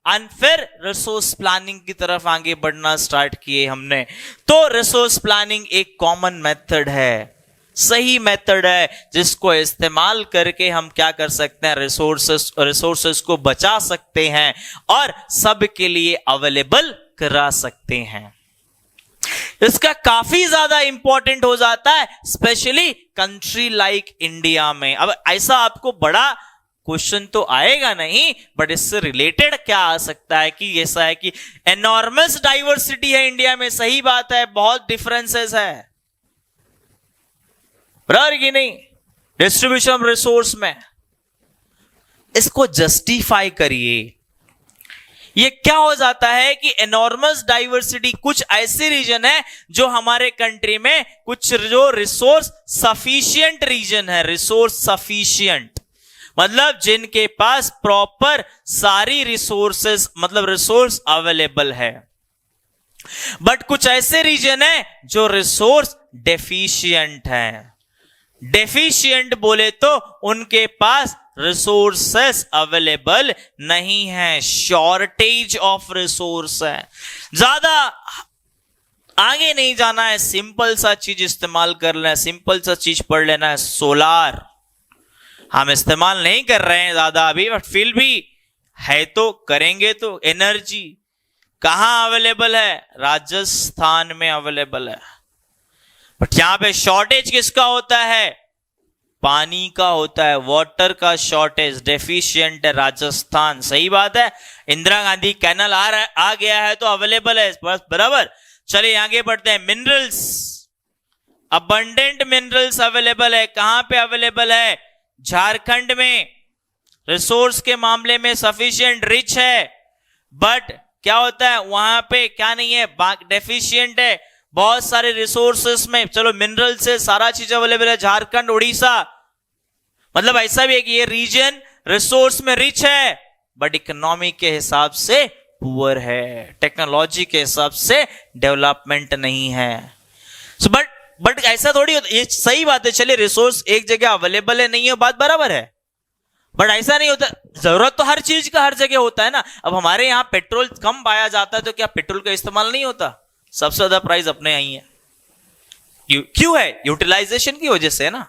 और फिर रिसोर्स प्लानिंग की तरफ आगे बढ़ना स्टार्ट किए हमने। तो रिसोर्स प्लानिंग एक कॉमन मेथड है, सही मेथड है, जिसको इस्तेमाल करके हम क्या कर सकते हैं, रिसोर्सेस को बचा सकते हैं और सबके लिए अवेलेबल करा सकते हैं। इसका काफी ज्यादा इंपॉर्टेंट हो जाता है स्पेशली कंट्री लाइक इंडिया में। अब ऐसा आपको बड़ा क्वेश्चन तो आएगा नहीं, बट इससे रिलेटेड क्या आ सकता है कि ऐसा है कि एनॉर्मस डाइवर्सिटी है इंडिया में, सही बात है, बहुत डिफरेंसेस है, बराबर कि नहीं, डिस्ट्रीब्यूशन ऑफ रिसोर्स में। इसको जस्टिफाई करिए। ये क्या हो जाता है कि एनॉर्मस डाइवर्सिटी, कुछ ऐसे रीजन है जो हमारे कंट्री में, कुछ जो रिसोर्स सफिशिएंट रीजन है, रिसोर्स सफिशिएंट मतलब जिनके पास प्रॉपर सारी रिसोर्सेस, मतलब रिसोर्स अवेलेबल है। बट कुछ ऐसे रीजन है जो रिसोर्स डेफिशिएंट है। डेफिशिएंट बोले तो उनके पास रिसोर्सेस अवेलेबल नहीं है, शॉर्टेज ऑफ रिसोर्स है। ज्यादा आगे नहीं जाना है, सिंपल सा चीज इस्तेमाल कर लेना है, सिंपल सा चीज पढ़ लेना है। सोलार हम इस्तेमाल नहीं कर रहे हैं ज्यादा अभी, बट फिर भी है तो करेंगे। तो एनर्जी कहां अवेलेबल है? राजस्थान में अवेलेबल है। बट यहां पे शॉर्टेज किसका होता है? पानी का होता है, वाटर का शॉर्टेज, डेफिशिएंट है राजस्थान। सही बात है, इंदिरा गांधी कैनल आ गया है तो अवेलेबल है, बस बराबर। चलिए आगे बढ़ते हैं। मिनरल्स, अबंडेंट मिनरल्स अवेलेबल है। कहां पे अवेलेबल है? झारखंड में। रिसोर्स के मामले में सफिशिएंट, रिच है, बट क्या होता है वहां पे क्या नहीं है, डेफिशिएंट है बहुत सारे रिसोर्सेस में। चलो मिनरल से सारा चीज अवेलेबल है, झारखंड, उड़ीसा, मतलब ऐसा भी है कि ये रीजन रिसोर्स में रिच है बट इकोनॉमी के हिसाब से पुअर है, टेक्नोलॉजी के हिसाब से डेवलपमेंट नहीं है। बट ऐसा थोड़ी होता, ये सही बात है। चलिए रिसोर्स एक जगह अवेलेबल है, नहीं है, बात बराबर है, बट ऐसा नहीं होता। जरूरत तो हर चीज का हर जगह होता है ना। अब हमारे यहां पेट्रोल कम पाया जाता है तो क्या पेट्रोल का इस्तेमाल नहीं होता? सबसे ज्यादा प्राइस अपने यहीं है। क्यों है? यूटिलाइजेशन की वजह से है ना।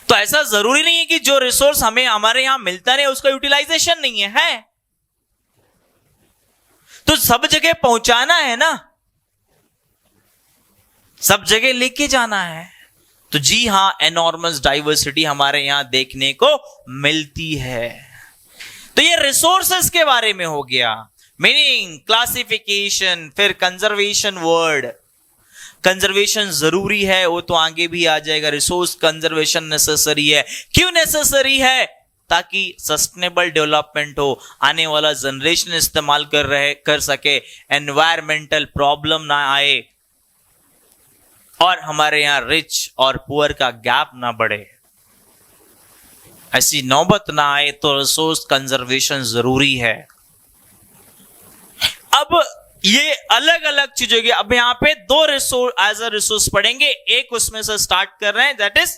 तो ऐसा जरूरी नहीं है कि जो रिसोर्स हमें हमारे यहां मिलता नहीं उसका यूटिलाइजेशन नहीं है। तो सब जगह पहुंचाना है ना, सब जगह लेके जाना है। तो जी हां, एनॉर्मस डाइवर्सिटी हमारे यहां देखने को मिलती है। तो ये रिसोर्सेस के बारे में हो गया, मीनिंग, क्लासिफिकेशन, फिर कंजर्वेशन वर्ड। कंजर्वेशन जरूरी है वो तो आगे भी आ जाएगा। रिसोर्स कंजर्वेशन नेसेसरी है। क्यों नेसेसरी है? ताकि सस्टेनेबल डेवलपमेंट हो, आने वाला जनरेशन इस्तेमाल कर सके, एनवायरमेंटल प्रॉब्लम ना आए और हमारे यहां रिच और पुअर का गैप ना बढ़े, ऐसी नौबत ना आए, तो रिसोर्स कंजर्वेशन जरूरी है। अब ये अलग अलग चीजों की, अब यहां पे दो रिसोर्स एज अ रिसोर्स पढ़ेंगे। एक उसमें से स्टार्ट कर रहे हैं, that is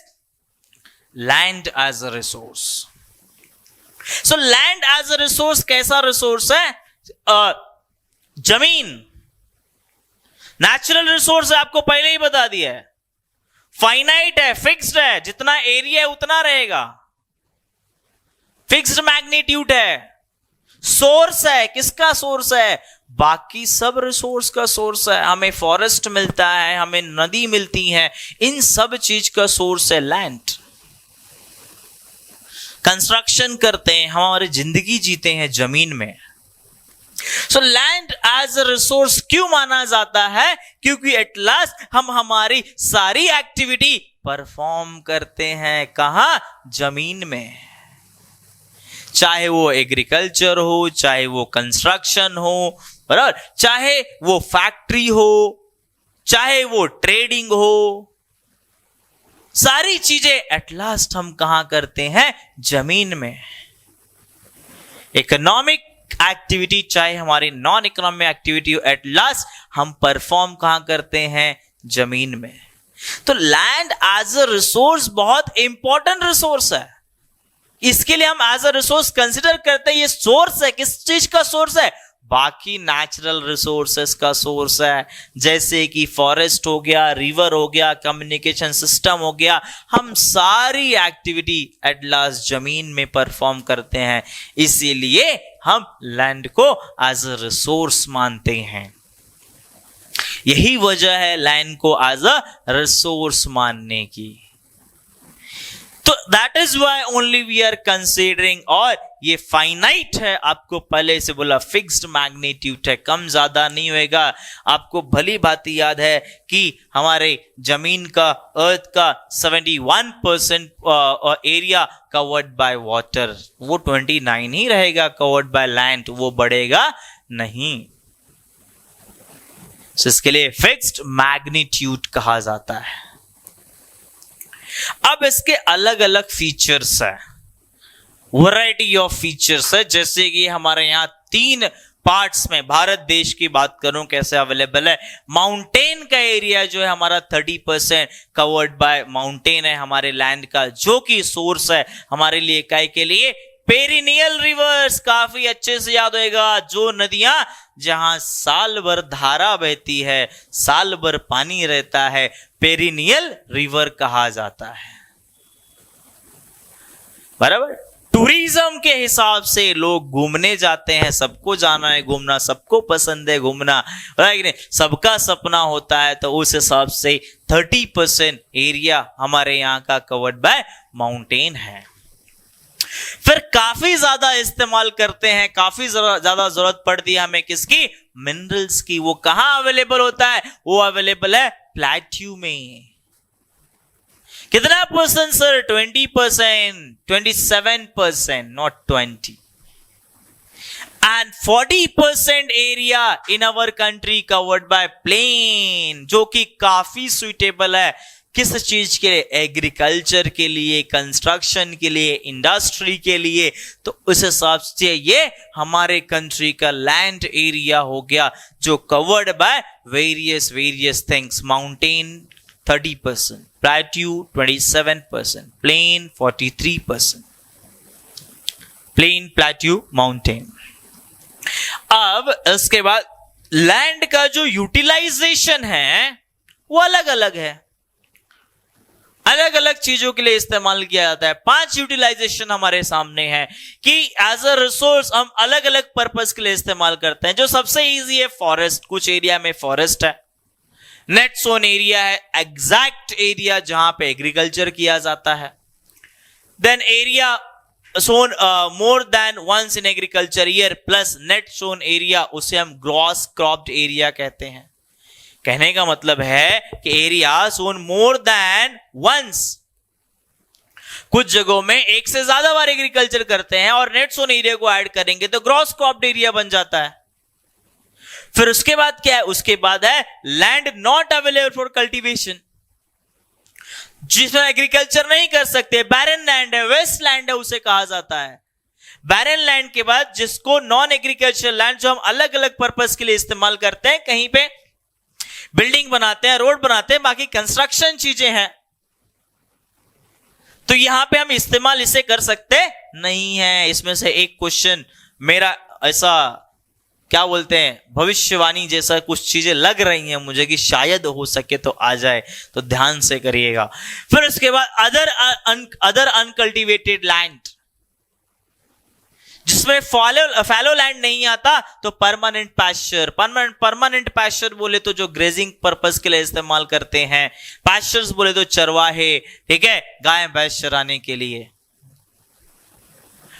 land as a resource. So land as a resource कैसा रिसोर्स है? जमीन नेचुरल रिसोर्स है, आपको पहले ही बता दिया है। फाइनाइट है, फिक्स्ड है, जितना एरिया है उतना रहेगा, फिक्स्ड मैग्नीट्यूड है। सोर्स है, किसका सोर्स है? बाकी सब रिसोर्स का सोर्स है। हमें फॉरेस्ट मिलता है, हमें नदी मिलती है, इन सब चीज का सोर्स है लैंड। कंस्ट्रक्शन करते हैं, हमारी जिंदगी जीते हैं जमीन में। So land as a resource क्यों माना जाता है? क्योंकि एट लास्ट हम हमारी सारी एक्टिविटी परफॉर्म करते हैं कहां? जमीन में। चाहे वो एग्रीकल्चर हो, चाहे वो कंस्ट्रक्शन हो, बराबर, चाहे वो फैक्ट्री हो, चाहे वो ट्रेडिंग हो, सारी चीजें एट लास्ट हम कहां करते हैं? जमीन में। इकोनॉमिक एक्टिविटी चाहे हमारी नॉन इकोनॉमिक एक्टिविटी हो, एट लास्ट हम परफॉर्म कहां करते हैं? जमीन में। तो लैंड एज अ रिसोर्स बहुत इंपॉर्टेंट रिसोर्स है। इसके लिए हम एज अ रिसोर्स कंसिडर करते हैं। ये सोर्स है, किस चीज का सोर्स है? बाकी नेचुरल रिसोर्सेस का सोर्स है, जैसे कि फॉरेस्ट हो गया, रिवर हो गया, कम्युनिकेशन सिस्टम हो गया। हम सारी एक्टिविटी एट लास्ट जमीन में परफॉर्म करते हैं, इसीलिए हम लैंड को एज अ रिसोर्स मानते हैं। यही वजह है लैंड को एज अ रिसोर्स मानने की। तो that is why only we are considering, और ये फाइनाइट है, आपको पहले से बोला फिक्स्ड मैग्नीट्यूड है, कम ज्यादा नहीं होएगा। आपको भली भांति याद है कि हमारे जमीन का, अर्थ का 71% एरिया कवर्ड बाय वाटर, वो 29 ही रहेगा कवर्ड बाय लैंड, वो बढ़ेगा नहीं। इसके लिए फिक्स्ड मैग्नीट्यूड कहा जाता है। अब इसके अलग अलग फीचर्स है, वैरायटी ऑफ फीचर्स है, जैसे कि हमारे यहां 3 पार्ट्स में, भारत देश की बात करूं कैसे अवेलेबल है। माउंटेन का एरिया जो है हमारा 30% कवर्ड बाय माउंटेन है हमारे लैंड का, जो कि सोर्स है हमारे लिए काय के लिए? Perennial rivers. काफी अच्छे से याद होएगा, जो नदियां जहां साल भर धारा बहती है, साल भर पानी रहता है, पेरिनियल रिवर कहा जाता है, बराबर। टूरिज्म के हिसाब से लोग घूमने जाते हैं, सबको जाना है घूमना, सबको पसंद है घूमना, राइट? सबका सपना होता है, तो उस हिसाब से 30% एरिया हमारे यहाँ का कवर्ड बाय माउंटेन है। फिर काफी ज्यादा इस्तेमाल करते हैं, काफी ज्यादा जरूरत पड़ती है हमें किसकी? मिनरल्स की। वो कहां अवेलेबल होता है? वो अवेलेबल है प्लेट्यू में। कितना percent sir? 20%, 27%, not 20। And 40% area in our country covered by plain, जो कि काफी सुइटेबल है किस चीज के लिए? एग्रीकल्चर के लिए, कंस्ट्रक्शन के लिए, इंडस्ट्री के लिए। तो उस हिसाब से ये हमारे कंट्री का लैंड एरिया हो गया, जो covered by various things. Mountain 30%, plateau 27%, plain 43%, plain, plateau, mountain. अब इसके बाद लैंड का जो यूटिलाइजेशन है वो अलग अलग है, अलग अलग चीजों के लिए इस्तेमाल किया जाता है। 5 यूटिलाइजेशन हमारे सामने है कि एज अ रिसोर्स हम अलग अलग पर्पस के लिए इस्तेमाल करते हैं। जो सबसे इजी है फॉरेस्ट, कुछ एरिया में फॉरेस्ट है। नेट सोन एरिया है, एग्जैक्ट एरिया जहां पे एग्रीकल्चर किया जाता है। Then area sown more than once in agriculture year plus net sown area, उसे हम ग्रॉस क्रॉप्ड एरिया कहते हैं। कहने का मतलब है कि area sown more than once, कुछ जगहों में एक से ज्यादा बार एग्रीकल्चर करते हैं और नेट सोन एरिया को ऐड करेंगे तो ग्रॉस क्रॉप्ड एरिया बन जाता है। फिर उसके बाद क्या है, उसके बाद है land not available for cultivation, जिसमें एग्रीकल्चर नहीं कर सकते, बैरन लैंड है, वेस्ट लैंड है उसे कहा जाता है। बैरन लैंड के बाद जिसको नॉन एग्रीकल्चर लैंड, जो हम अलग अलग पर्पस के लिए इस्तेमाल करते हैं, कहीं पे बिल्डिंग बनाते हैं, रोड बनाते हैं, बाकी कंस्ट्रक्शन चीजें हैं, तो यहां पे हम इस्तेमाल इसे कर सकते नहीं है। इसमें से एक क्वेश्चन मेरा ऐसा क्या बोलते हैं भविष्यवाणी जैसा कुछ चीजें लग रही हैं मुझे कि शायद हो सके तो आ जाए, तो ध्यान से करिएगा। फिर उसके बाद अदर अनकल्टिवेटेड लैंड, जिसमें फैलो लैंड नहीं आता तो परमानेंट पैस्चर। परमानेंट पैस्चर बोले तो जो ग्रेजिंग पर्पस के लिए इस्तेमाल करते हैं, पैस्चर्स बोले तो चरवाहे, ठीक है, गाय भैंस चराने के लिए।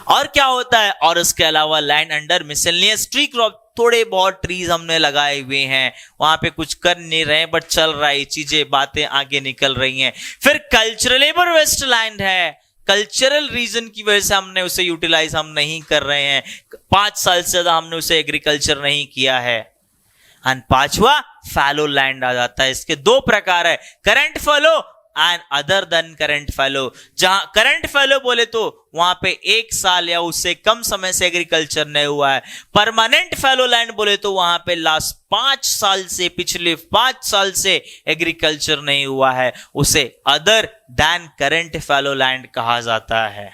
और क्या होता है, और उसके अलावा land under miscellaneous tree crop, थोड़े बहुत ट्रीज हमने लगाए हुए हैं, वहां पे कुछ कर नहीं रहे बट चल रहा है, चीजें बातें आगे निकल रही हैं। फिर कल्चरल वेस्ट लैंड है, कल्चरल रीजन की वजह से हमने उसे यूटिलाइज हम नहीं कर रहे हैं, 5 साल से ज्यादा हमने उसे एग्रीकल्चर नहीं किया है। एंड पांचवा फैलो लैंड आ जाता है। इसके 2 प्रकार है, current fallow and other than current fallow. जहां करंट फैलो बोले तो वहां पे 1 साल या उससे कम समय से एग्रीकल्चर नहीं हुआ है। परमानेंट फैलो लैंड बोले तो वहां पे लास्ट 5 साल से, पिछले 5 साल से एग्रीकल्चर नहीं हुआ है, उसे other than current fallow land कहा जाता है।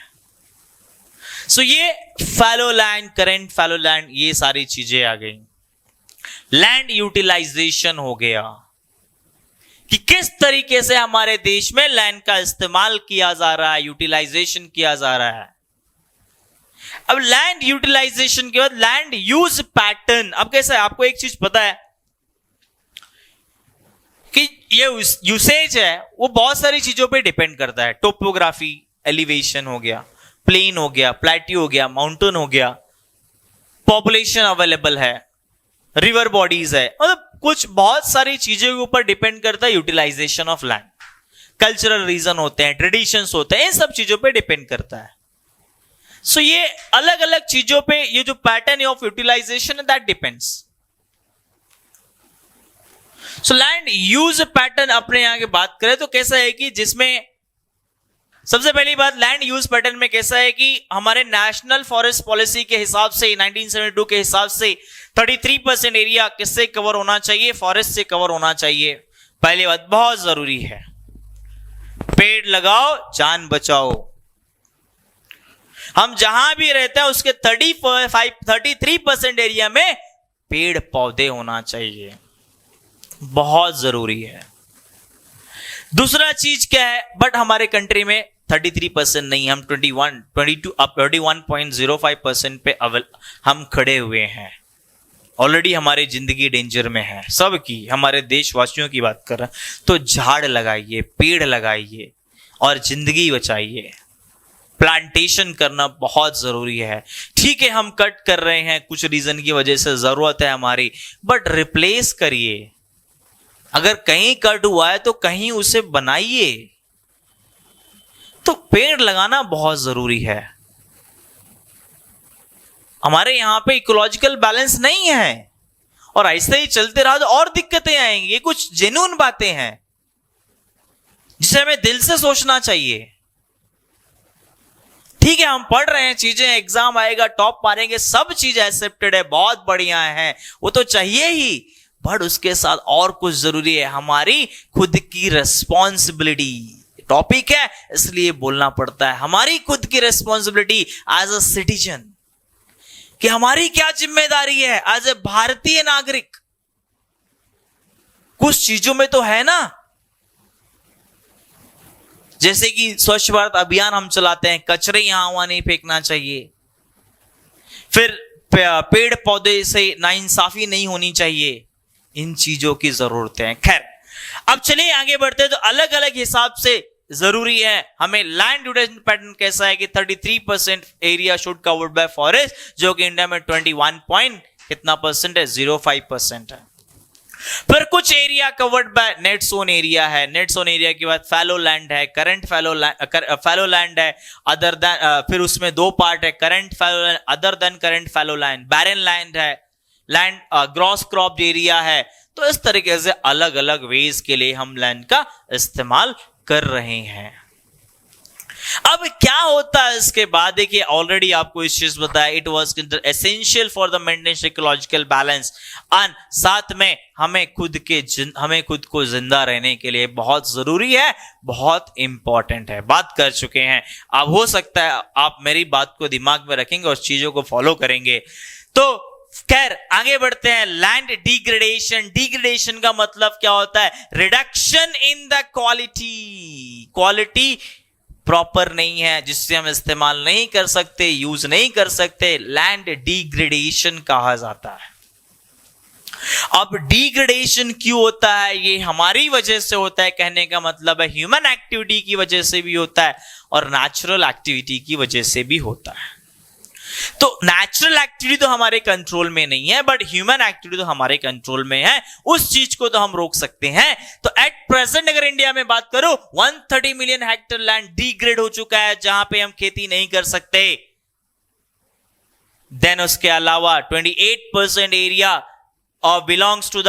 सो ये fallow land, current fallow land, ये सारी चीजें आ गई। लैंड यूटिलाइजेशन हो गया कि किस तरीके से हमारे देश में लैंड का इस्तेमाल किया जा रहा है, यूटिलाइजेशन किया जा रहा है। अब लैंड यूटिलाइजेशन के बाद लैंड यूज पैटर्न। अब कैसा है, आपको एक चीज पता है कि ये यूसेज है वो बहुत सारी चीजों पे डिपेंड करता है। टोपोग्राफी, एलिवेशन हो गया, प्लेन हो गया, प्लेट्यू हो गया, माउंटेन हो गया, पॉपुलेशन अवेलेबल है, रिवर बॉडीज है, मतलब कुछ बहुत सारी चीजों के ऊपर डिपेंड करता है utilization of land. Cultural reason होते हैं, ट्रेडिशंस होते हैं, इन सब चीजों पे डिपेंड करता है। सो ये अलग अलग चीजों पे ये जो पैटर्न ऑफ यूटिलाइजेशन है that depends. So land use pattern अपने यहां की बात करें तो कैसा है कि जिसमें सबसे पहली बात लैंड यूज पैटर्न में कैसा है कि हमारे नेशनल फॉरेस्ट पॉलिसी के हिसाब से 1972 के हिसाब से 33% एरिया किससे कवर होना चाहिए, फॉरेस्ट से कवर होना चाहिए। पहली बात बहुत जरूरी है, पेड़ लगाओ जान बचाओ। हम जहां भी रहते हैं उसके 33% एरिया में पेड़ पौधे होना चाहिए, बहुत जरूरी है। दूसरा चीज क्या है, बट हमारे कंट्री में 33% नहीं, हम 21.05% पे हम खड़े हुए हैं। ऑलरेडी हमारी जिंदगी डेंजर में है, सबकी, हमारे देशवासियों की बात कर रहे हैं। तो झाड़ लगाइए, पेड़ लगाइए और जिंदगी बचाइए। प्लांटेशन करना बहुत जरूरी है। ठीक है हम कट कर रहे हैं कुछ रीजन की वजह से, जरूरत है हमारी, बट रिप्लेस करिए। अगर कहीं कट हुआ है तो कहीं उसे बनाइए। तो पेड़ लगाना बहुत जरूरी है। हमारे यहां पे इकोलॉजिकल बैलेंस नहीं है और ऐसे ही चलते रहा तो और दिक्कतें आएंगी। ये कुछ जेन्युइन बातें हैं जिसे हमें दिल से सोचना चाहिए। ठीक है हम पढ़ रहे हैं चीजें, एग्जाम आएगा, टॉप मारेंगे, सब चीज एक्सेप्टेड है, बहुत बढ़िया है, वो तो चाहिए ही, बट उसके साथ और कुछ जरूरी है, हमारी खुद की रिस्पॉन्सिबिलिटी। टॉपिक है इसलिए बोलना पड़ता है, हमारी खुद की रिस्पॉन्सिबिलिटी एज अ सिटीजन, कि हमारी क्या जिम्मेदारी है एज ए भारतीय नागरिक। कुछ चीजों में तो है ना, जैसे कि स्वच्छ भारत अभियान हम चलाते हैं, कचरे यहां वहां नहीं फेंकना चाहिए। फिर पेड़ पौधे से नाइंसाफी नहीं होनी चाहिए, इन चीजों की जरूरत है। खैर अब चलिए आगे बढ़ते हैं। तो अलग अलग हिसाब से जरूरी है। हमें लैंड यूटिलाइजेशन पैटर्न कैसा है कि 33% area should covered by forest, जो कि इंडिया में 21 पॉइंट कितना परसेंट है, 05% है। फिर कुछ area covered by net sown area है। नेट सोन एरिया के बाद फैलो लैंड है, करंट फैलो लैंड है, अदर देन, फिर उसमें दो पार्ट है, current fallow land, other than current fallow land, barren land है, लैंड ग्रॉस क्रॉप एरिया है। तो इस तरीके से अलग अलग वेज के लिए हम लैंड का इस्तेमाल कर रहे हैं। अब क्या होता है इसके बाद, देखिए ऑलरेडी आपको इस चीज बताया, it was essential for the maintenance ecological balance, और साथ में हमें खुद को जिंदा रहने के लिए बहुत जरूरी है, बहुत इंपॉर्टेंट है। बात कर चुके हैं। अब हो सकता है आप मेरी बात को दिमाग में रखेंगे और चीजों को फॉलो करेंगे। तो खैर आगे बढ़ते हैं। लैंड डिग्रेडेशन, डिग्रेडेशन का मतलब क्या होता है, reduction in the quality proper नहीं है, जिससे हम इस्तेमाल नहीं कर सकते, यूज नहीं कर सकते, लैंड डिग्रेडेशन कहा जाता है। अब डिग्रेडेशन क्यों होता है, ये हमारी वजह से होता है, कहने का मतलब है ह्यूमन एक्टिविटी की वजह से भी होता है और नेचुरल एक्टिविटी की वजह से भी होता है। तो नेचुरल एक्टिविटी तो हमारे कंट्रोल में नहीं है, बट ह्यूमन एक्टिविटी तो हमारे कंट्रोल में है, उस चीज को तो हम रोक सकते हैं। तो एट प्रेजेंट अगर इंडिया में बात करो, 130 मिलियन हेक्टेयर लैंड डिग्रेड हो चुका है, जहां पे हम खेती नहीं कर सकते। देन उसके अलावा 28% area belongs to the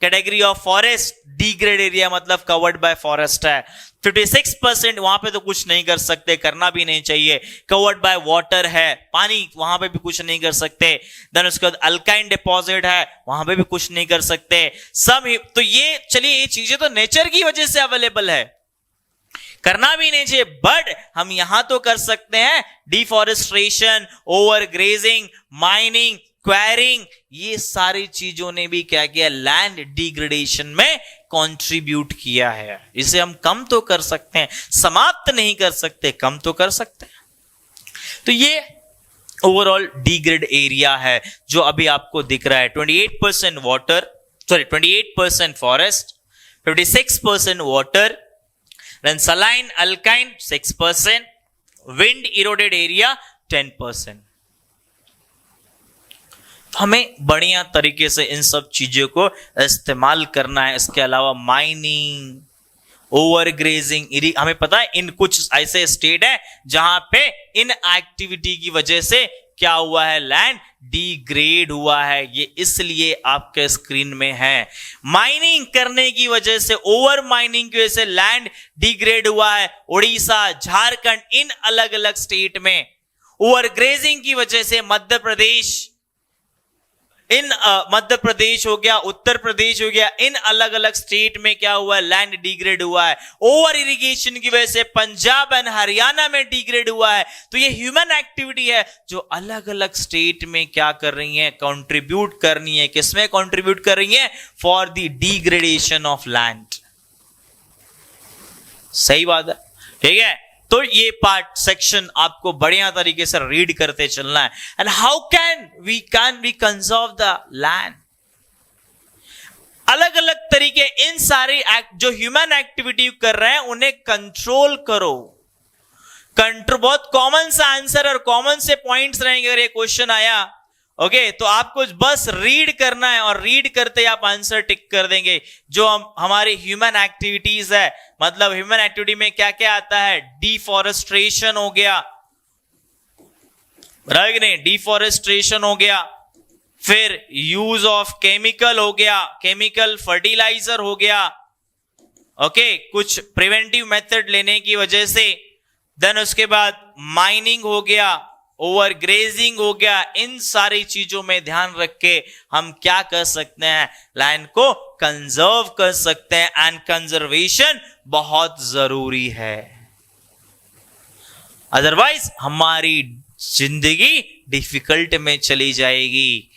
category of forest, degrade area मतलब कवर्ड बाय फॉरेस्ट है। 56% वहां पे तो कुछ नहीं कर सकते, करना भी नहीं चाहिए। कवर्ड बाय वाटर है, पानी, वहां पे भी कुछ नहीं कर सकते। देन उसके बाद अल्काइन डिपॉजिट है, वहां पे भी कुछ नहीं कर सकते। तो ये चलिए, ये चीजें तो नेचर की वजह से अवेलेबल है, करना भी नहीं चाहिए, बट हम यहां तो कर सकते हैं deforestation, over grazing, mining, enquiring, ये सारी चीजों ने भी क्या किया, लैंड डिग्रेडेशन में कंट्रीब्यूट किया है। इसे हम कम तो कर सकते हैं, समाप्त नहीं कर सकते, कम तो कर सकते हैं। तो ये ओवरऑल डिग्रेड एरिया है जो अभी आपको दिख रहा है। 28% water, 28% forest, 56% water, then saline alkine 6%, wind eroded area 10%। हमें बढ़िया तरीके से इन सब चीजों को इस्तेमाल करना है। इसके अलावा माइनिंग, ओवर ग्रेजिंग, हमें पता है इन कुछ ऐसे स्टेट है जहां पे इन एक्टिविटी की वजह से क्या हुआ है, लैंड डिग्रेड हुआ है। ये इसलिए आपके स्क्रीन में है, माइनिंग करने की वजह से, ओवर माइनिंग की वजह से लैंड डिग्रेड हुआ है उड़ीसा, झारखंड, इन अलग अलग स्टेट में। ओवर ग्रेजिंग की वजह से मध्य प्रदेश, मध्य प्रदेश हो गया, उत्तर प्रदेश हो गया, इन अलग अलग स्टेट में क्या हुआ है, लैंड डिग्रेड हुआ है। ओवर इरिगेशन की वजह से पंजाब एंड हरियाणा में डिग्रेड हुआ है। तो ये ह्यूमन एक्टिविटी है जो अलग अलग स्टेट में क्या कर रही है, कंट्रीब्यूट करनी है। किसमें कंट्रीब्यूट कर रही है, for the degradation of land. सही बात है, ठीक है। तो ये पार्ट सेक्शन आपको बढ़िया तरीके से रीड करते चलना है। And how can we conserve the land, अलग अलग तरीके, इन सारी जो ह्यूमन एक्टिविटी कर रहे हैं उन्हें कंट्रोल करो। बहुत कॉमन सा आंसर और कॉमन से पॉइंट्स रहेंगे। अगर ये क्वेश्चन आया ओके, तो आपको बस रीड करना है और रीड करते ही आप आंसर टिक कर देंगे। जो हमारी ह्यूमन एक्टिविटीज है, मतलब ह्यूमन एक्टिविटी में क्या क्या आता है, डिफॉरेस्ट्रेशन हो गया, राइट नहीं, डिफॉरेस्ट्रेशन हो गया, फिर यूज ऑफ केमिकल हो गया, केमिकल फर्टिलाइजर हो गया, ओके, कुछ प्रिवेंटिव मेथड लेने की वजह से। देन उसके बाद माइनिंग हो गया, ओवर ग्रेजिंग हो गया। इन सारी चीजों में ध्यान रख के हम क्या कर सकते हैं, लैंड को कंजर्व कर सकते हैं। एंड कंजर्वेशन बहुत जरूरी है, अदरवाइज हमारी जिंदगी डिफिकल्ट में चली जाएगी।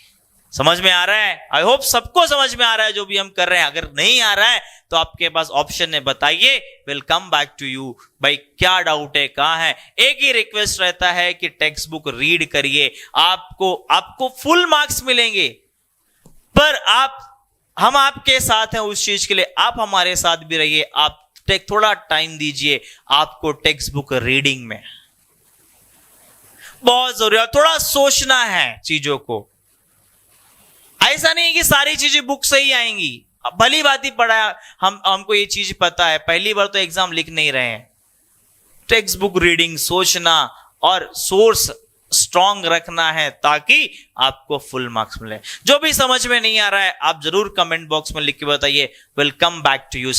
समझ में आ रहा है? आई होप सबको समझ में आ रहा है जो भी हम कर रहे हैं। अगर नहीं आ रहा है तो आपके पास ऑप्शन है, बताइए, will come back to you. भाई क्या डाउट है, कहां है? एक ही रिक्वेस्ट रहता है कि टेक्स्ट बुक रीड करिए, आपको फुल मार्क्स मिलेंगे। पर हम आपके साथ हैं उस चीज के लिए, आप हमारे साथ भी रहिए, आप थोड़ा टाइम दीजिए आपको टेक्स्ट बुक रीडिंग में, बहुत जरूरी है। थोड़ा सोचना है चीजों को, ऐसा नहीं है कि सारी चीजें बुक से ही आएंगी। भली बात ही पढ़ा, हमको ये चीज पता है, पहली बार तो एग्जाम लिख नहीं रहे हैं। टेक्स्ट बुक रीडिंग, सोचना और सोर्स स्ट्रांग रखना है ताकि आपको फुल मार्क्स मिले। जो भी समझ में नहीं आ रहा है आप जरूर कमेंट बॉक्स में लिख के बताइए। Will come back to you